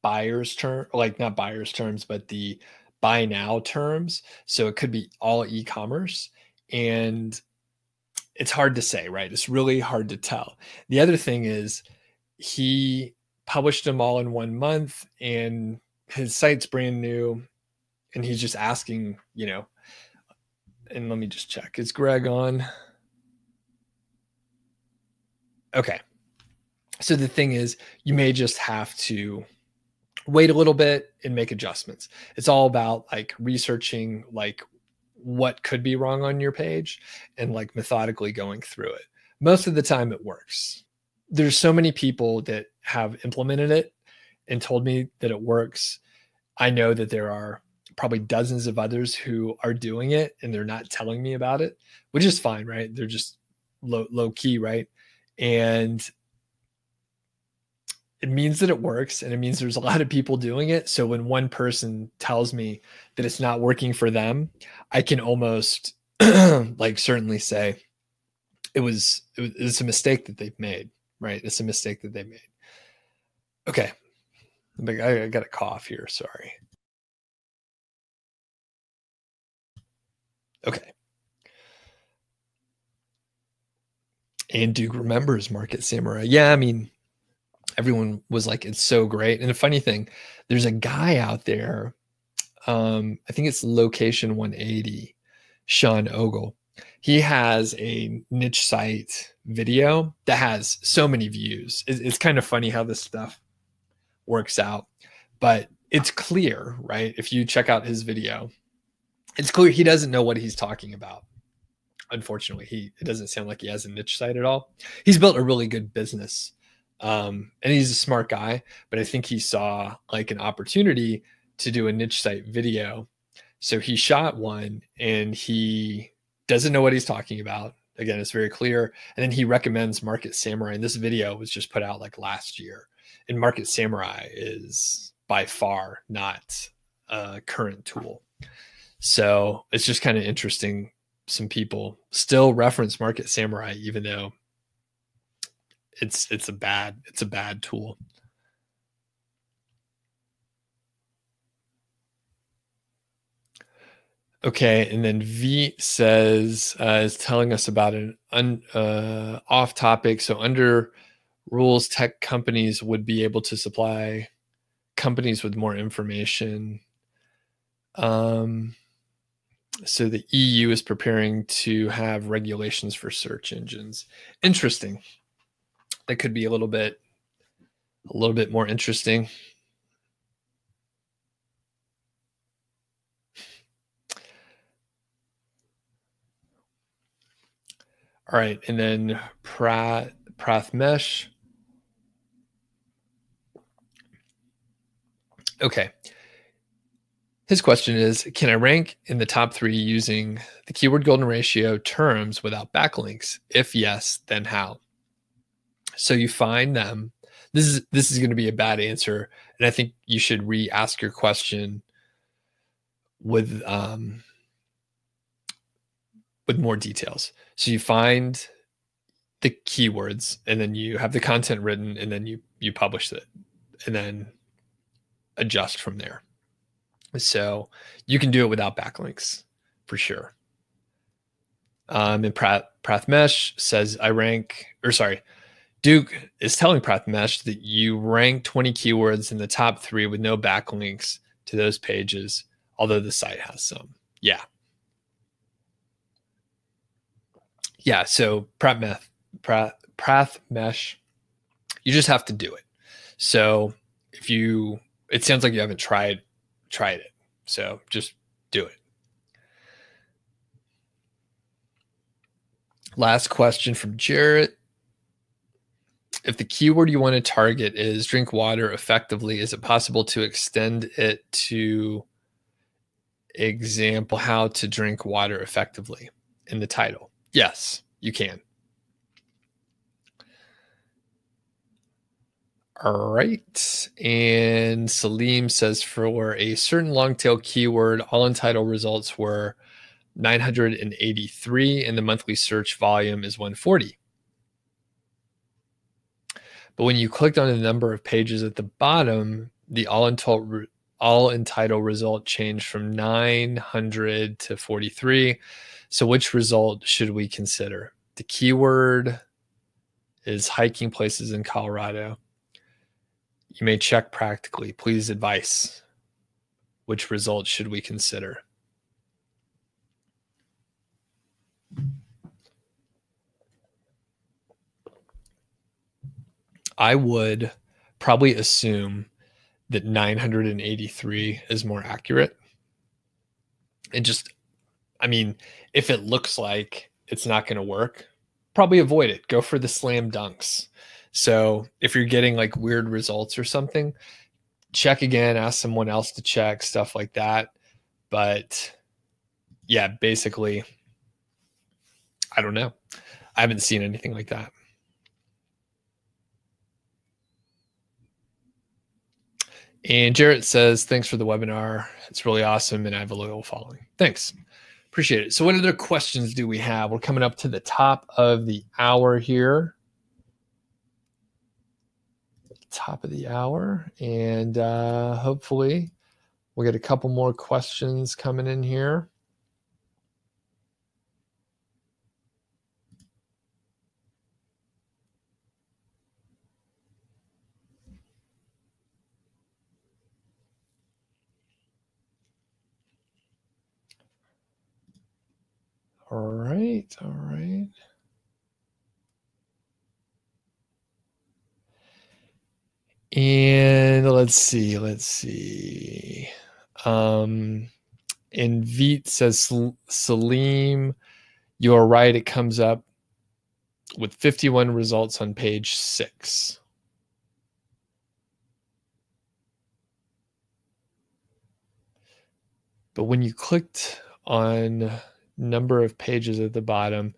buyer's term, like not buyer's terms, but the buy now terms. So it could be all e-commerce, and it's hard to say, right? It's really hard to tell. The other thing is he published them all in 1 month, and his site's brand new, and he's just asking, and let me just check. Is Greg on? Okay. So the thing is, you may just have to wait a little bit and make adjustments. It's all about like researching like what could be wrong on your page and like methodically going through it. Most of the time it works. There's so many people that have implemented it and told me that it works. I know that there are probably dozens of others who are doing it and they're not telling me about it, which is fine, right? They're just low key, right? And it means that it works, and it means there's a lot of people doing it. So when one person tells me that it's not working for them, I can almost like certainly say it's a mistake that they've made, right? It's a mistake that they made. Okay. I got a cough here. Sorry. Okay. And Duke remembers Market Samurai. Yeah, I mean, everyone was like, it's so great. And the funny thing, there's a guy out there, I think it's Location 180, Sean Ogle. He has a niche site video that has so many views. It's kind of funny how this stuff works out, but it's clear, right? If you check out his video, it's clear he doesn't know what he's talking about. Unfortunately, it doesn't sound like he has a niche site at all. He's built a really good business, and he's a smart guy. But I think he saw like an opportunity to do a niche site video, so he shot one, and he doesn't know what he's talking about. Again, it's very clear. And then he recommends Market Samurai, and this video was just put out like last year. And Market Samurai is by far not a current tool, so it's just kind of interesting. Some people still reference Market Samurai, even though it's a bad tool. Okay, and then V says is telling us about an off topic. So under rules, tech companies would be able to supply companies with more information. So the EU is preparing to have regulations for search engines. Interesting. That could be a little bit more interesting. All right, and then Prathmesh. Okay. His question is, can I rank in the top 3 using the keyword golden ratio terms without backlinks? If yes, then how? So you find them. This is going to be a bad answer, and I think you should re-ask your question with more details. So you find the keywords, and then you have the content written, and then you publish it, and then adjust from there. So you can do it without backlinks for sure. And Prathmesh says Duke is telling Prathmesh that you rank 20 keywords in the top 3 with no backlinks to those pages, although the site has some. Yeah. Yeah. So Prathmesh, you just have to do it. So it sounds like you haven't tried it. So just do it. Last question from Jarrett. If the keyword you want to target is drink water effectively, is it possible to extend it to example how to drink water effectively in the title? Yes, you can. All right. And Salim says for a certain long tail keyword, all in title results were 983 and the monthly search volume is 140. But when you clicked on the number of pages at the bottom, the all in title result changed from 900 to 43. So which result should we consider? The keyword is hiking places in Colorado. You may check practically. Please advise. Which result should we consider? I would probably assume that 983 is more accurate. And if it looks like it's not going to work, probably avoid it. Go for the slam dunks. So if you're getting like weird results or something, check again, ask someone else to check, stuff like that. But yeah, basically, I don't know. I haven't seen anything like that. And Jarrett says, thanks for the webinar. It's really awesome, and I have a loyal following. Thanks. Appreciate it. So what other questions do we have? We're coming up to the top of the hour here. top of the hour, and hopefully we'll get a couple more questions coming in here. All right, all right. And let's see. And Veet says, Salim, you're right. It comes up with 51 results on page 6. But when you clicked on number of pages at the bottom,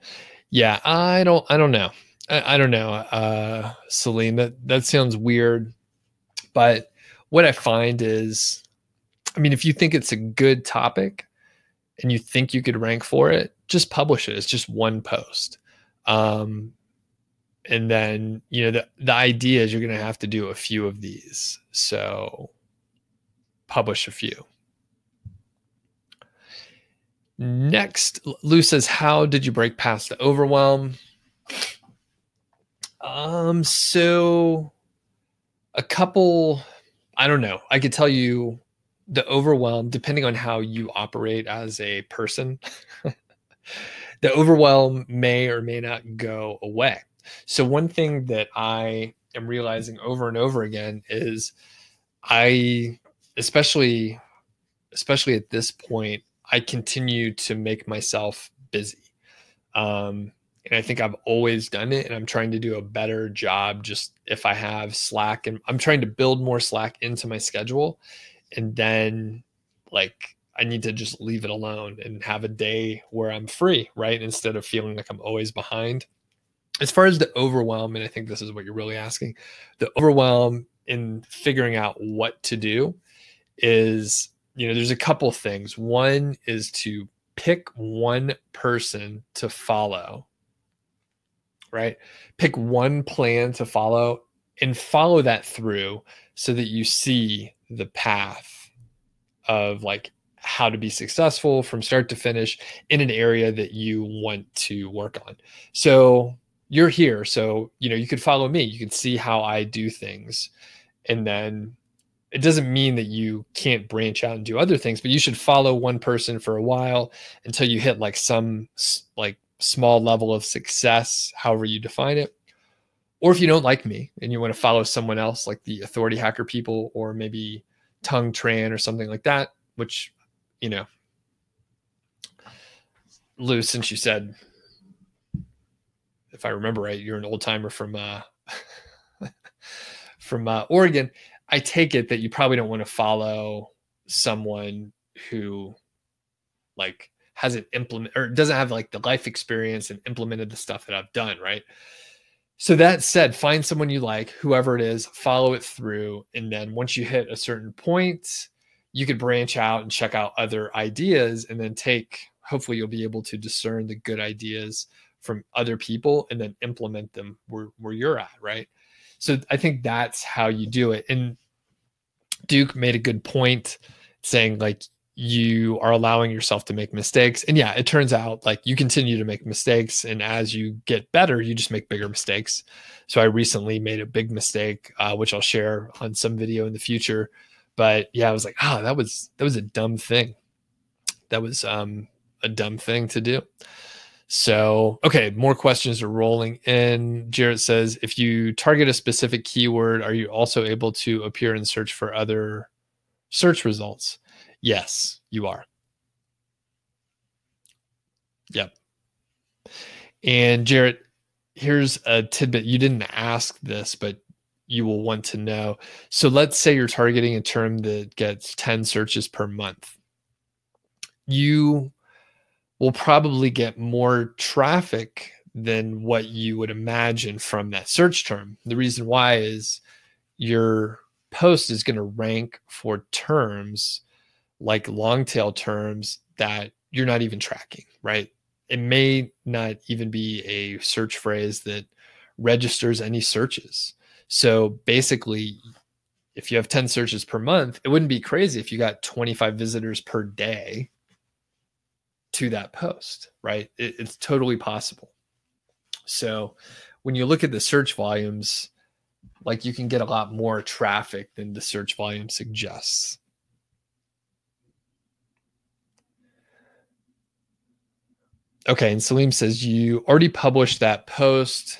yeah, I don't know. I don't know, Salim. That sounds weird. But what I find is, I mean, if you think it's a good topic and you think you could rank for it, just publish it. It's just one post. And then, the idea is you're going to have to do a few of these. So publish a few. Next, Lou says, how did you break past the overwhelm? So a couple, I don't know. I could tell you the overwhelm, depending on how you operate as a person, the overwhelm may or may not go away. So one thing that I am realizing over and over again is especially at this point, I continue to make myself busy. And I think I've always done it, and I'm trying to do a better job just if I have Slack, and I'm trying to build more Slack into my schedule. And then I need to just leave it alone and have a day where I'm free, right? Instead of feeling like I'm always behind. As far as the overwhelm, and I think this is what you're really asking, the overwhelm in figuring out what to do is, there's a couple things. One is to pick one person to follow, right? Pick one plan to follow and follow that through so that you see the path of how to be successful from start to finish in an area that you want to work on. So you're here. So, you could follow me. You can see how I do things. And then it doesn't mean that you can't branch out and do other things, but you should follow one person for a while until you hit some small level of success, however you define it. Or if you don't like me and you want to follow someone else, like the Authority Hacker people, or maybe Tongue Tran or something like that, which, Lou, since you said, if I remember right, you're an old timer from Oregon. I take it that you probably don't want to follow someone who hasn't implemented or doesn't have the life experience and implemented the stuff that I've done, right? So that said, find someone you like, whoever it is, follow it through. And then once you hit a certain point, you could branch out and check out other ideas, and then hopefully you'll be able to discern the good ideas from other people and then implement them where you're at, right? So I think that's how you do it. And Duke made a good point saying you are allowing yourself to make mistakes. And yeah, it turns out you continue to make mistakes. And as you get better, you just make bigger mistakes. So I recently made a big mistake, which I'll share on some video in the future. But yeah, I was like, that was a dumb thing. That was a dumb thing to do. So, okay, more questions are rolling in. Jarrett says, if you target a specific keyword, are you also able to appear and search for other search results? Yes, you are. Yep. And Jarrett, here's a tidbit. You didn't ask this, but you will want to know. So let's say you're targeting a term that gets 10 searches per month. You will probably get more traffic than what you would imagine from that search term. The reason why is your post is going to rank for terms like long tail terms that you're not even tracking, right? It may not even be a search phrase that registers any searches. So basically, if you have 10 searches per month, it wouldn't be crazy if you got 25 visitors per day to that post, right? It's totally possible. So when you look at the search volumes, like you can get a lot more traffic than the search volume suggests. Okay, and Salim says you already published that post,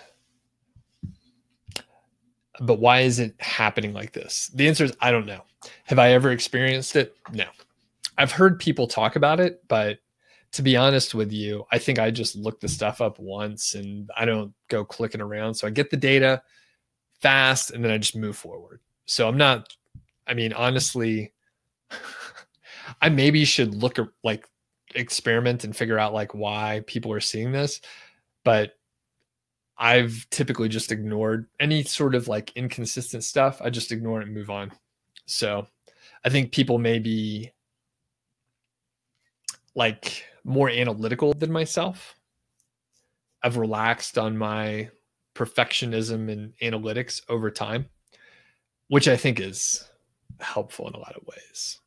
but why is it happening like this? The answer is I don't know. Have I ever experienced it? No. I've heard people talk about it, but to be honest with you, I think I just look the stuff up once and I don't go clicking around. So I get the data fast and then I just move forward. So I'm not, I mean, honestly, I maybe should look like experiment and figure out like why people are seeing this, but I've typically just ignored any sort of like inconsistent stuff. I just ignore it and move on. So I think people may be like more analytical than myself. I've relaxed on my perfectionism and analytics over time, which I think is helpful in a lot of ways.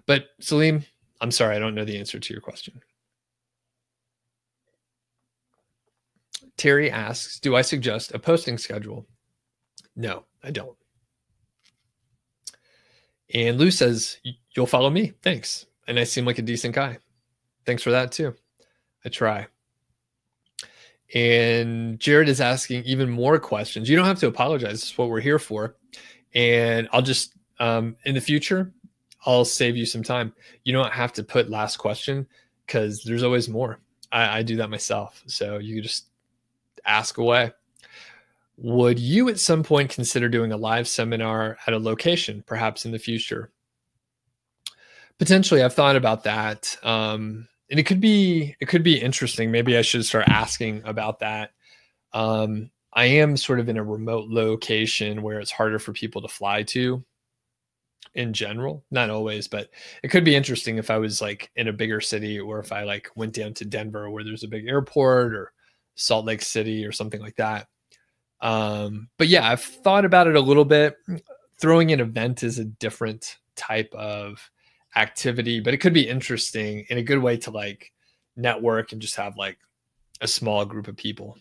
But Salim, I'm sorry, I don't know the answer to your question. Terry asks, do I suggest a posting schedule? No, I don't. And Lou says, you'll follow me. Thanks. And I seem like a decent guy. Thanks for that too. I try. And Jared is asking even more questions. You don't have to apologize. It's what we're here for. And I'll just, in the future, I'll save you some time. You don't have to put last question because there's always more. I do that myself. So you just ask away. Would you at some point consider doing a live seminar at a location, perhaps in the future? Potentially, I've thought about that. And it could be interesting. Maybe I should start asking about that. I am sort of in a remote location where it's harder for people to fly to in general, not always, but it could be interesting if I was like in a bigger city or if I like went down to Denver where there's a big airport or Salt Lake City or something like that. But yeah, I've thought about it a little bit. Throwing an event is a different type of activity, but it could be interesting and a good way to like network and just have like a small group of people.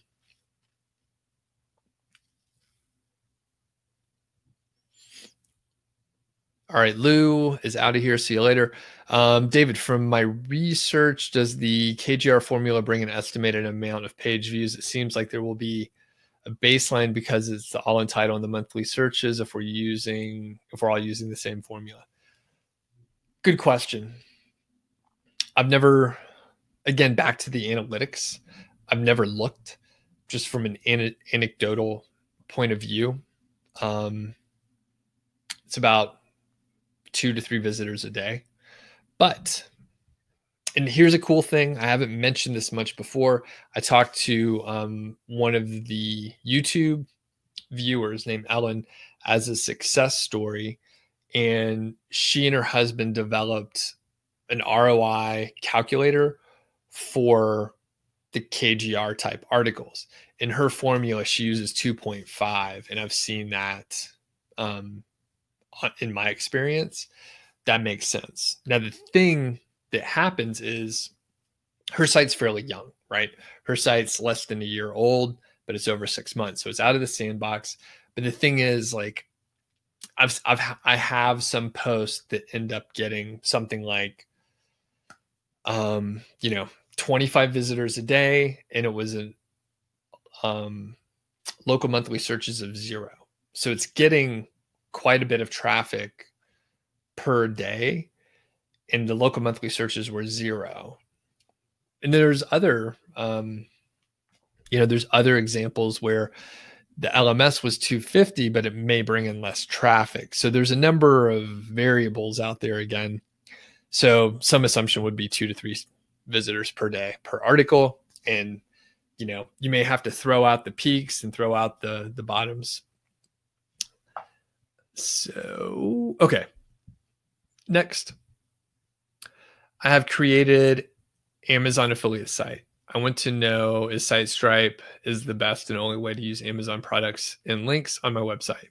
All right, Lou is out of here. See you later. David, from my research, does the KGR formula bring an estimated amount of page views? It seems like there will be a baseline because it's the all-in title and the monthly searches if we're all using the same formula. Good question. I've never, again, back to the analytics, I've never looked just from an anecdotal point of view. It's about 2 to 3 visitors a day. But, and here's a cool thing. I haven't mentioned this much before. I talked to one of the YouTube viewers named Ellen as a success story. And she and her husband developed an ROI calculator for the KGR type articles. In her formula, she uses 2.5. And I've seen that in my experience. That makes sense. Now, the thing that happens is her site's fairly young, right? Her site's less than a year old, but it's over 6 months. So it's out of the sandbox. But the thing is, like, I have some posts that end up getting something like, 25 visitors a day, and it was a local monthly searches of 0. So it's getting quite a bit of traffic per day, and the local monthly searches were 0. And there's other, there's other examples where the LMS was 250, but it may bring in less traffic. So there's a number of variables out there again. So some assumption would be 2 to 3 visitors per day per article. And, you may have to throw out the peaks and throw out the bottoms. So, okay. Next, I have created Amazon affiliate site. I want to know, is SiteStripe is the best and only way to use Amazon products and links on my website?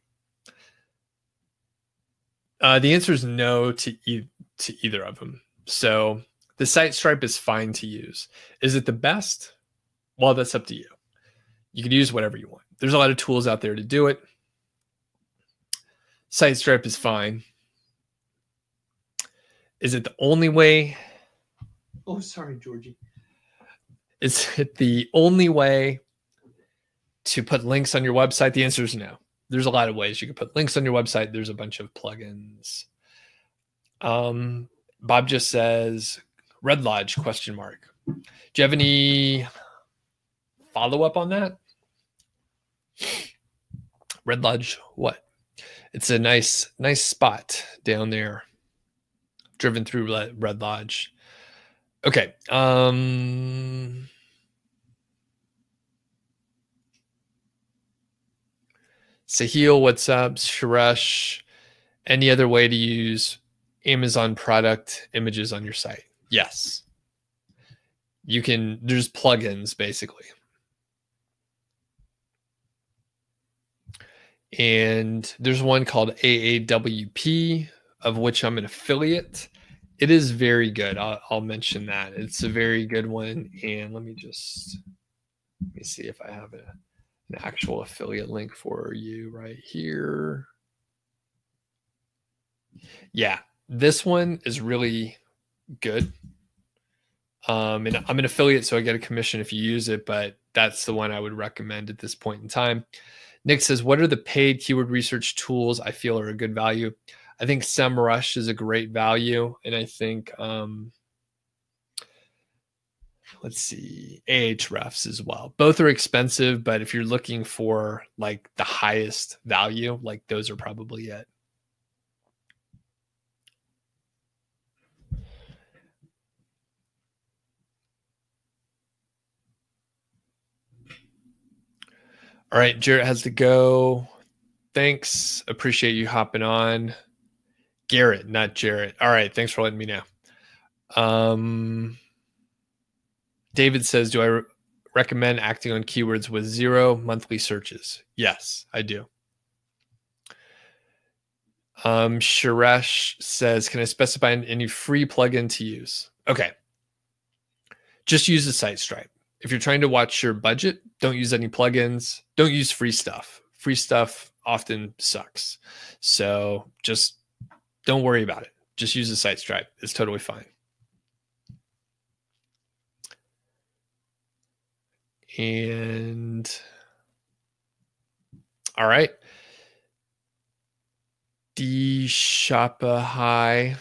The answer is no to either of them. So the SiteStripe is fine to use. Is it the best? Well, that's up to you. You can use whatever you want. There's a lot of tools out there to do it. SiteStripe is fine. Is it the only way? Oh, sorry, Georgie. Is it the only way to put links on your website? The answer is no. There's a lot of ways you can put links on your website. There's a bunch of plugins. Bob just says, Red Lodge, question mark. Do you have any follow-up on that? Red Lodge, what? It's a nice spot down there. Driven through Red Lodge. Okay. Sahil, what's up? Suresh, any other way to use Amazon product images on your site? Yes. You can, there's plugins basically. And there's one called AAWP, of which I'm an affiliate. It is very good. I'll mention that. It's a very good one. And let me see if I have an actual affiliate link for you right here. Yeah, this one is really good. And I'm an affiliate, so I get a commission if you use it, but that's the one I would recommend at this point in time. Nick says, what are the paid keyword research tools I feel are a good value? I think SEMrush is a great value. And I think, let's see, Ahrefs as well. Both are expensive, but if you're looking for like the highest value, like those are probably it. All right, Jarrett has to go. Thanks. Appreciate you hopping on. Garrett, not Jarrett. All right, thanks for letting me know. David says, do I recommend acting on keywords with 0 monthly searches? Yes, I do. Suresh says, can I specify any free plugin to use? Okay. Just use the SiteStripe. If you're trying to watch your budget, don't use any plugins. Don't use free stuff. Free stuff often sucks. So just don't worry about it. Just use the SiteStripe. It's totally fine. And all right. D Shoppa High.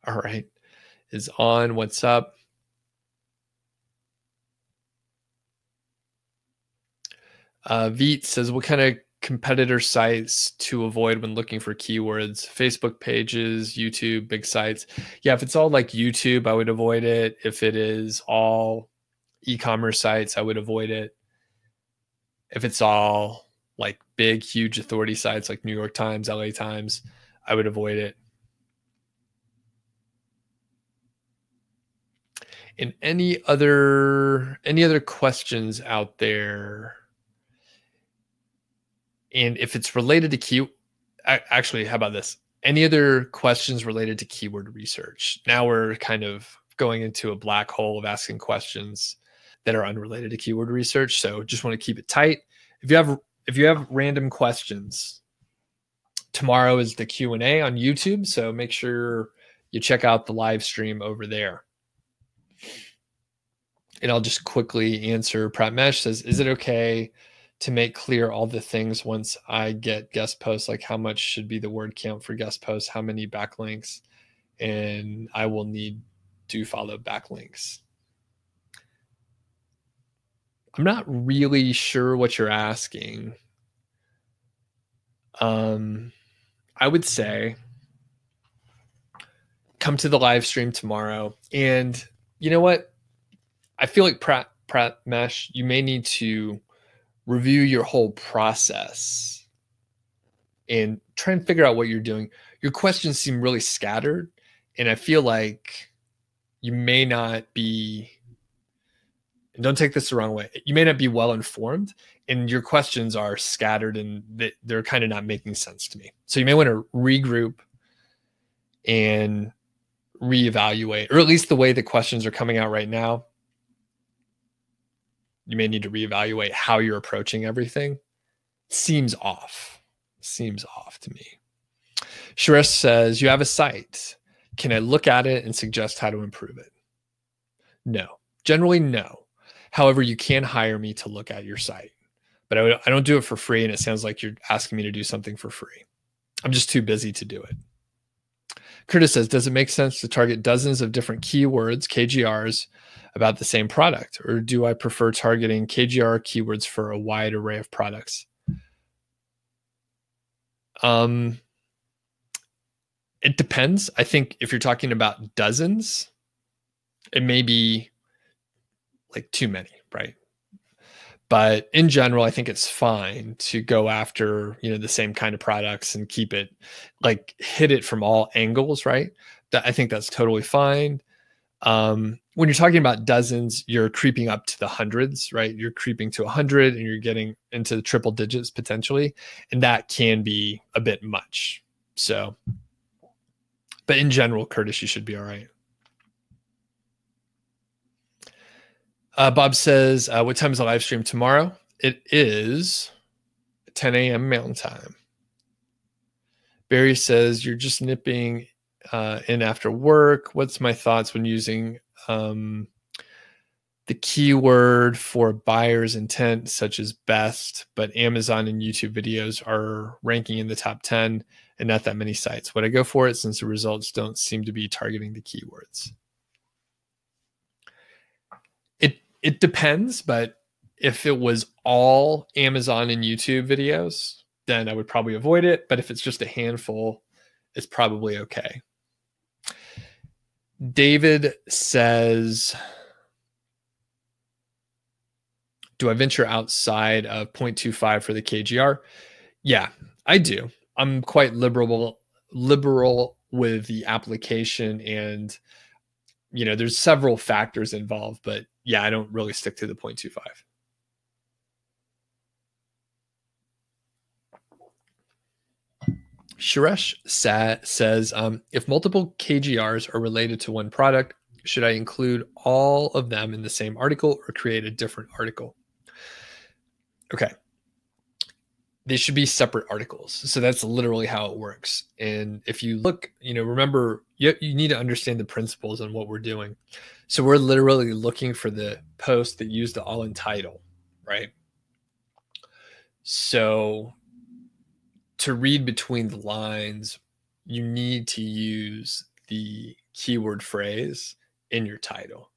All right. Is on. What's up? Veet says, what kind of competitor sites to avoid when looking for keywords? Facebook pages, YouTube, big sites. Yeah, if it's all like YouTube, I would avoid it. If it is all e-commerce sites, I would avoid it. If it's all like big, huge authority sites like New York Times, LA Times, I would avoid it. And any other questions out there? And if it's related to actually, how about this? Any other questions related to keyword research? Now we're kind of going into a black hole of asking questions that are unrelated to keyword research. So just want to keep it tight. If you have random questions, tomorrow is the Q&A on YouTube. So make sure you check out the live stream over there. And I'll just quickly answer. Pratmesh says, is it okay to make clear all the things once I get guest posts, like how much should be the word count for guest posts, how many backlinks, and I will need to follow backlinks? I'm not really sure what you're asking. I would say come to the live stream tomorrow. And you know what? I feel like Pratmesh, you may need to review your whole process and try and figure out what you're doing. Your questions seem really scattered, and I feel like you may not be and don't take this the wrong way, you may not be well informed and your questions are scattered and they're kind of not making sense to me. So you may want to regroup and reevaluate, or at least the way the questions are coming out right now. You may need to reevaluate how you're approaching everything. Seems off to me. Suresh says, you have a site. Can I look at it and suggest how to improve it? No, generally no. However, you can hire me to look at your site, but I don't do it for free. And it sounds like you're asking me to do something for free. I'm just too busy to do it. Curtis says, does it make sense to target dozens of different keywords, KGRs, about the same product? Or do I prefer targeting KGR keywords for a wide array of products? It depends. I think if you're talking about dozens, it may be like too many, right? But in general, I think it's fine to go after, the same kind of products and keep it, like, hit it from all angles, right? I think that's totally fine. When you're talking about dozens, you're creeping up to the hundreds, right? You're creeping to 100 and you're getting into the triple digits potentially. And that can be a bit much. So, but in general, Curtis, you should be all right. Bob says, what time is the live stream tomorrow? It is 10 a.m. Mountain Time. Barry says, you're just nipping in after work. What's my thoughts when using the keyword for buyer's intent, such as best, but Amazon and YouTube videos are ranking in the top 10 and not that many sites? Would I go for it since the results don't seem to be targeting the keywords? It depends, but if it was all Amazon and YouTube videos, then I would probably avoid it. But if it's just a handful, it's probably okay. David says, do I venture outside of 0.25 for the KGR? Yeah, I do. I'm quite liberal with the application, and there's several factors involved, but yeah, I don't really stick to the 0.25. Suresh says, if multiple KGRs are related to one product, should I include all of them in the same article or create a different article? Okay. They should be separate articles. So that's literally how it works. And if you look, remember, you need to understand the principles and what we're doing. So we're literally looking for the post that use the all in title, right? So to read between the lines, you need to use the keyword phrase in your title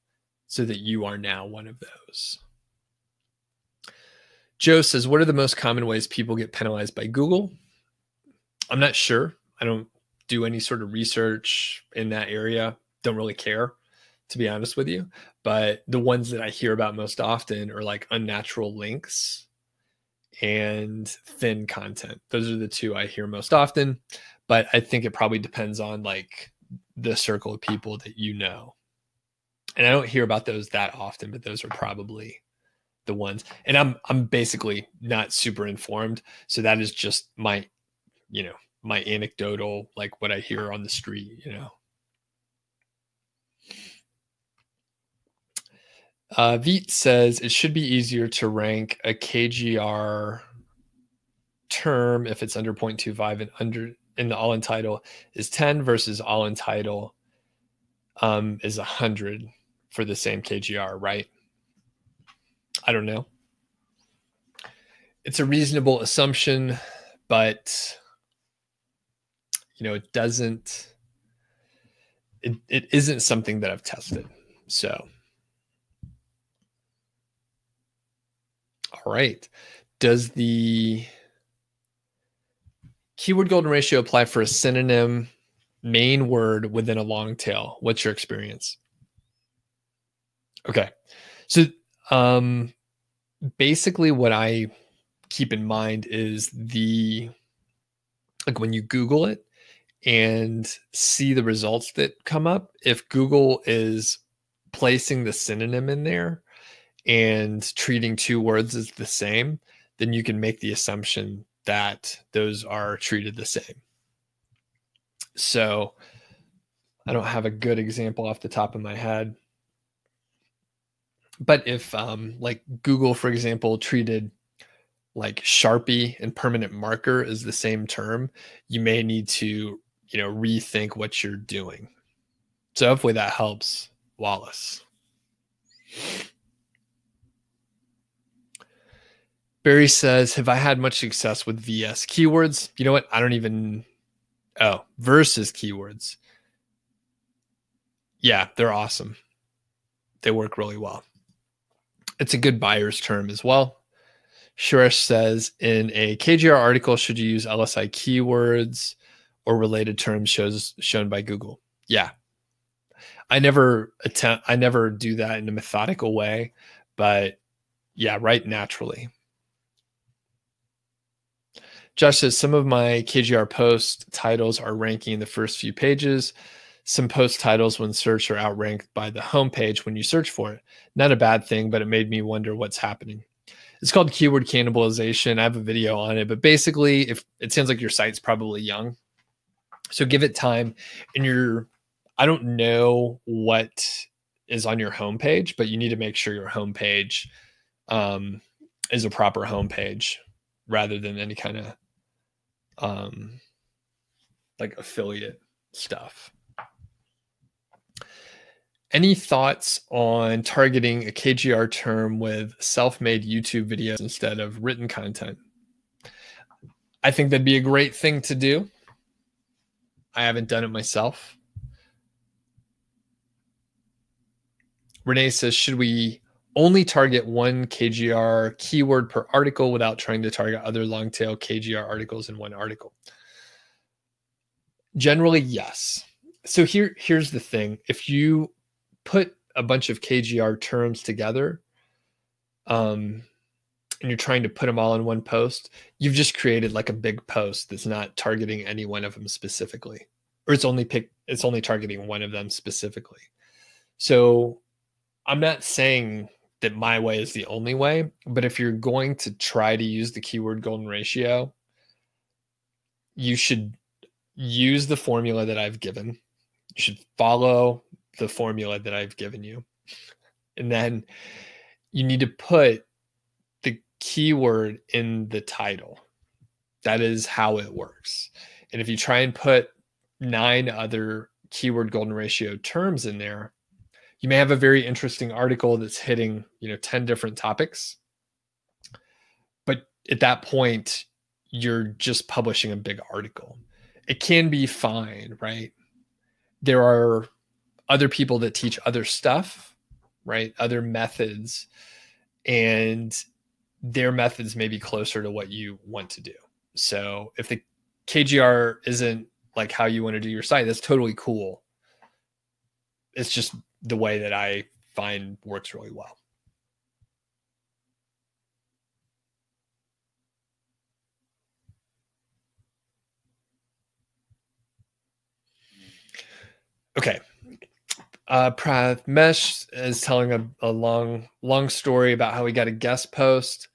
so that you are now one of those. Joe says, what are the most common ways people get penalized by Google? I'm not sure. I don't do any sort of research in that area. Don't really care, to be honest with you. But the ones that I hear about most often are like unnatural links and thin content. Those are the two I hear most often. But I think it probably depends on like the circle of people that you know. And I don't hear about those that often, but those are probably the ones. And I'm basically not super informed. So that is just my, my anecdotal, like what I hear on the street, Veet says it should be easier to rank a KGR term if it's under 0.25 and under in the all in title is 10 versus all in title is 100 for the same KGR, right? I don't know. It's a reasonable assumption, but it doesn't, it isn't something that I've tested. So, all right. Does the keyword golden ratio apply for a synonym main word within a long tail? What's your experience? Okay. So, basically what I keep in mind is like when you Google it and see the results that come up, if Google is placing the synonym in there and treating two words as the same, then you can make the assumption that those are treated the same. So I don't have a good example off the top of my head. But if like Google, for example, treated like Sharpie and permanent marker as the same term, you may need to, rethink what you're doing. So hopefully that helps, Wallace. Barry says, have I had much success with VS keywords? You know what? I don't even. Oh, versus keywords. Yeah, they're awesome. They work really well. It's a good buyer's term as well. Suresh says, in a KGR article, should you use LSI keywords or related terms shown by Google? Yeah. I never do that in a methodical way, but yeah, right naturally. Josh says, some of my KGR post titles are ranking in the first few pages. Some post titles when searched are outranked by the homepage when you search for it. Not a bad thing, but it made me wonder what's happening. It's called keyword cannibalization. I have a video on it, but basically, if it sounds like your site's probably young, so give it time. And I don't know what is on your homepage, but you need to make sure your homepage is a proper homepage rather than any kind of like affiliate stuff. Any thoughts on targeting a KGR term with self-made YouTube videos instead of written content? I think that'd be a great thing to do. I haven't done it myself. Renee says, should we only target one KGR keyword per article without trying to target other long tail KGR articles in one article? Generally, yes. So here's the thing. If you put a bunch of KGR terms together, and you're trying to put them all in one post, you've just created like a big post that's not targeting any one of them specifically, or it's only targeting one of them specifically. So I'm not saying that my way is the only way, but if you're going to try to use the keyword golden ratio, you should use the formula that I've given. You should follow the formula that I've given you. And then you need to put the keyword in the title. That is how it works. And if you try and put 9 other keyword golden ratio terms in there, you may have a very interesting article that's hitting, 10 different topics. But at that point, you're just publishing a big article. It can be fine, right? There are other people that teach other stuff, right? Other methods, and their methods may be closer to what you want to do. So if the KGR isn't like how you want to do your site, that's totally cool. It's just the way that I find works really well. Okay. Pratmesh is telling a long story about how he got a guest post,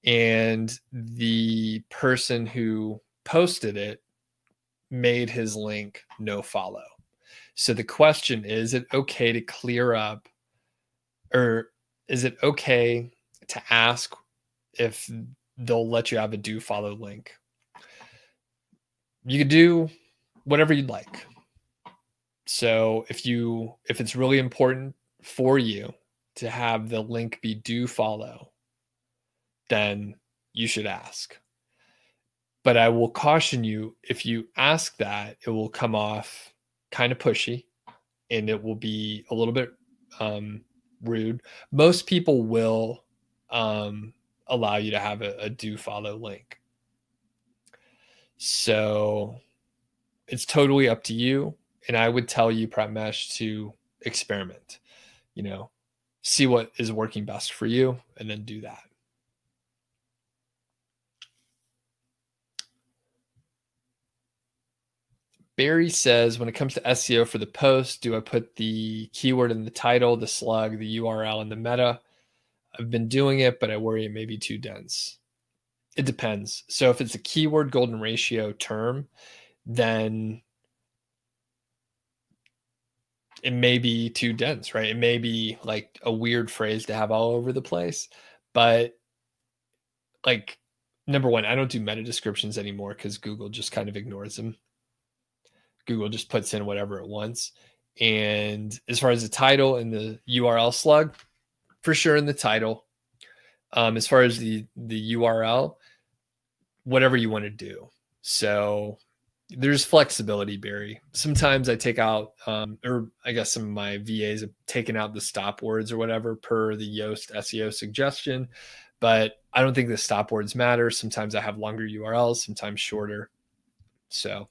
and the person who posted it made his link no follow. So the question is it okay to clear up, or is it okay to ask if they'll let you have a do follow link? You could do whatever you'd like. So if it's really important for you to have the link be do follow, then you should ask. But I will caution you, if you ask that, it will come off kind of pushy and it will be a little bit rude. Most people will allow you to have a do follow link. So it's totally up to you. And I would tell you, Pratmesh, to experiment, see what is working best for you and then do that. Barry says, when it comes to SEO for the post, do I put the keyword in the title, the slug, the URL, and the meta? I've been doing it, but I worry it may be too dense. It depends. So if it's a keyword golden ratio term, then it may be too dense, right? It may be like a weird phrase to have all over the place. But like, number one, I don't do meta descriptions anymore because Google just kind of ignores them. Google just puts in whatever it wants. And as far as the title and the URL slug, for sure in the title. As far as the URL, whatever you want to do. So there's flexibility, Barry. Sometimes I take out, or I guess some of my VAs have taken out the stop words or whatever per the Yoast SEO suggestion, but I don't think the stop words matter. Sometimes I have longer URLs, sometimes shorter. So,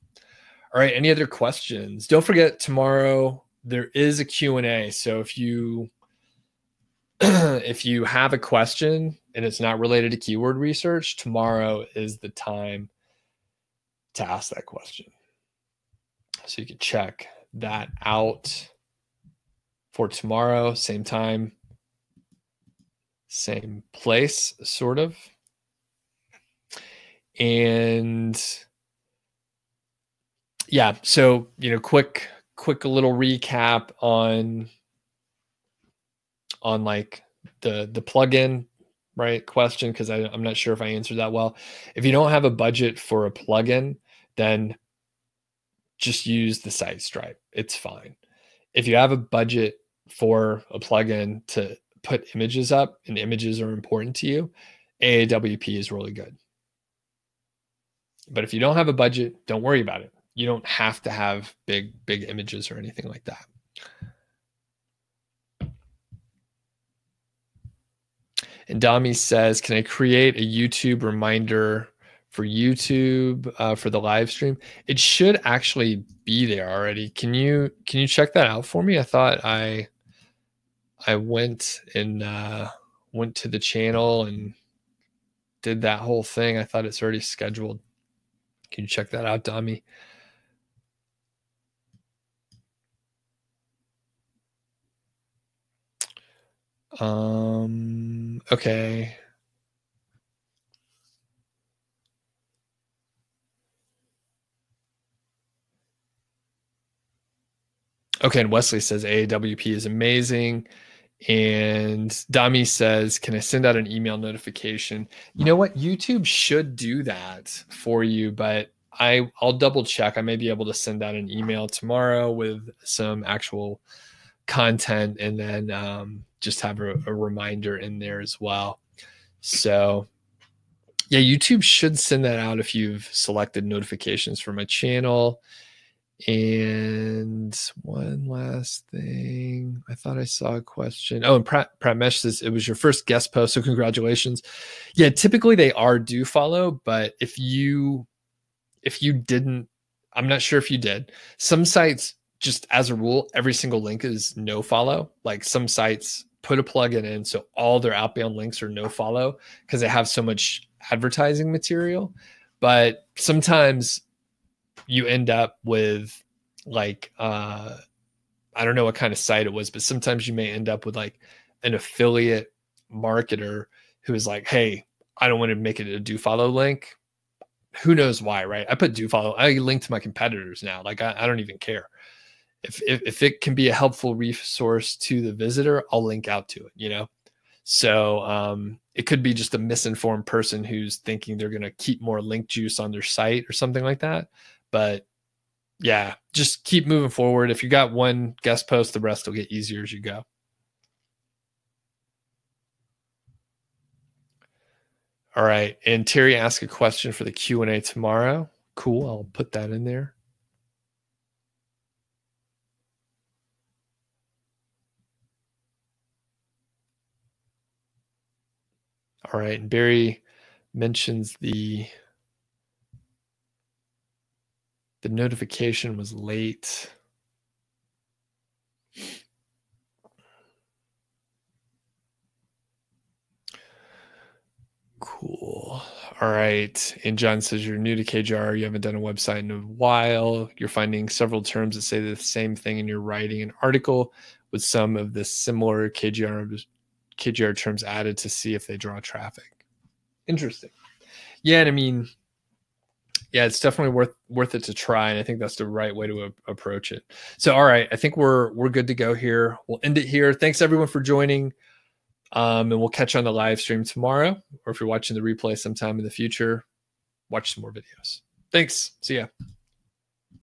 all right, any other questions? Don't forget tomorrow there is a Q&A. So if you if you have a question and it's not related to keyword research, tomorrow is the time to ask that question. So you can check that out for tomorrow, same time, same place, sort of. And yeah, so, quick little recap on like the plugin, right, question, because I'm not sure if I answered that well. If you don't have a budget for a plugin, then just use the site stripe. It's fine. If you have a budget for a plugin to put images up and images are important to you, AAWP is really good. But if you don't have a budget, don't worry about it. You don't have to have big images or anything like that. And Dami says, can I create a YouTube reminder for YouTube for the live stream? It should actually be there already. Can you check that out for me? I thought I went and went to the channel and did that whole thing. I thought it's already scheduled. Can you check that out, Dami? Okay. Okay, and Wesley says AAWP is amazing. And Dami says, can I send out an email notification? You know what? YouTube should do that for you, but I'll double check. I may be able to send out an email tomorrow with some actual content and then just have a reminder in there as well. So yeah, YouTube should send that out if you've selected notifications for my channel. And one last thing, I thought I saw a question. Oh, and Pramesh says it was your first guest post, so congratulations. Yeah, typically they are do follow, but if you didn't, I'm not sure if you did. Some sites, just as a rule, every single link is no follow. Like some sites put a plugin in, so all their outbound links are no follow because they have so much advertising material. But sometimes you end up with like, I don't know what kind of site it was, but sometimes you may end up with like an affiliate marketer who is like, hey, I don't want to make it a do follow link. Who knows why, right? I put do follow. I link to my competitors now. Like I don't even care. If it can be a helpful resource to the visitor, I'll link out to it, So it could be just a misinformed person who's thinking they're going to keep more link juice on their site or something like that. But yeah, just keep moving forward. If you got one guest post, the rest will get easier as you go. All right. And Terry asked a question for the Q&A tomorrow. Cool. I'll put that in there. All right. And Barry mentions the notification was late. Cool. All right. And John says you're new to KJR. You haven't done a website in a while. You're finding several terms that say the same thing, and you're writing an article with some of the similar KJR KGR terms added to see if they draw traffic. Interesting. Yeah, and I mean, yeah, it's definitely worth it to try, and I think that's the right way to approach it. So, all right, I think we're good to go here. We'll end it here. Thanks everyone for joining, and we'll catch you on the live stream tomorrow, or if you're watching the replay sometime in the future, watch some more videos. Thanks. See ya.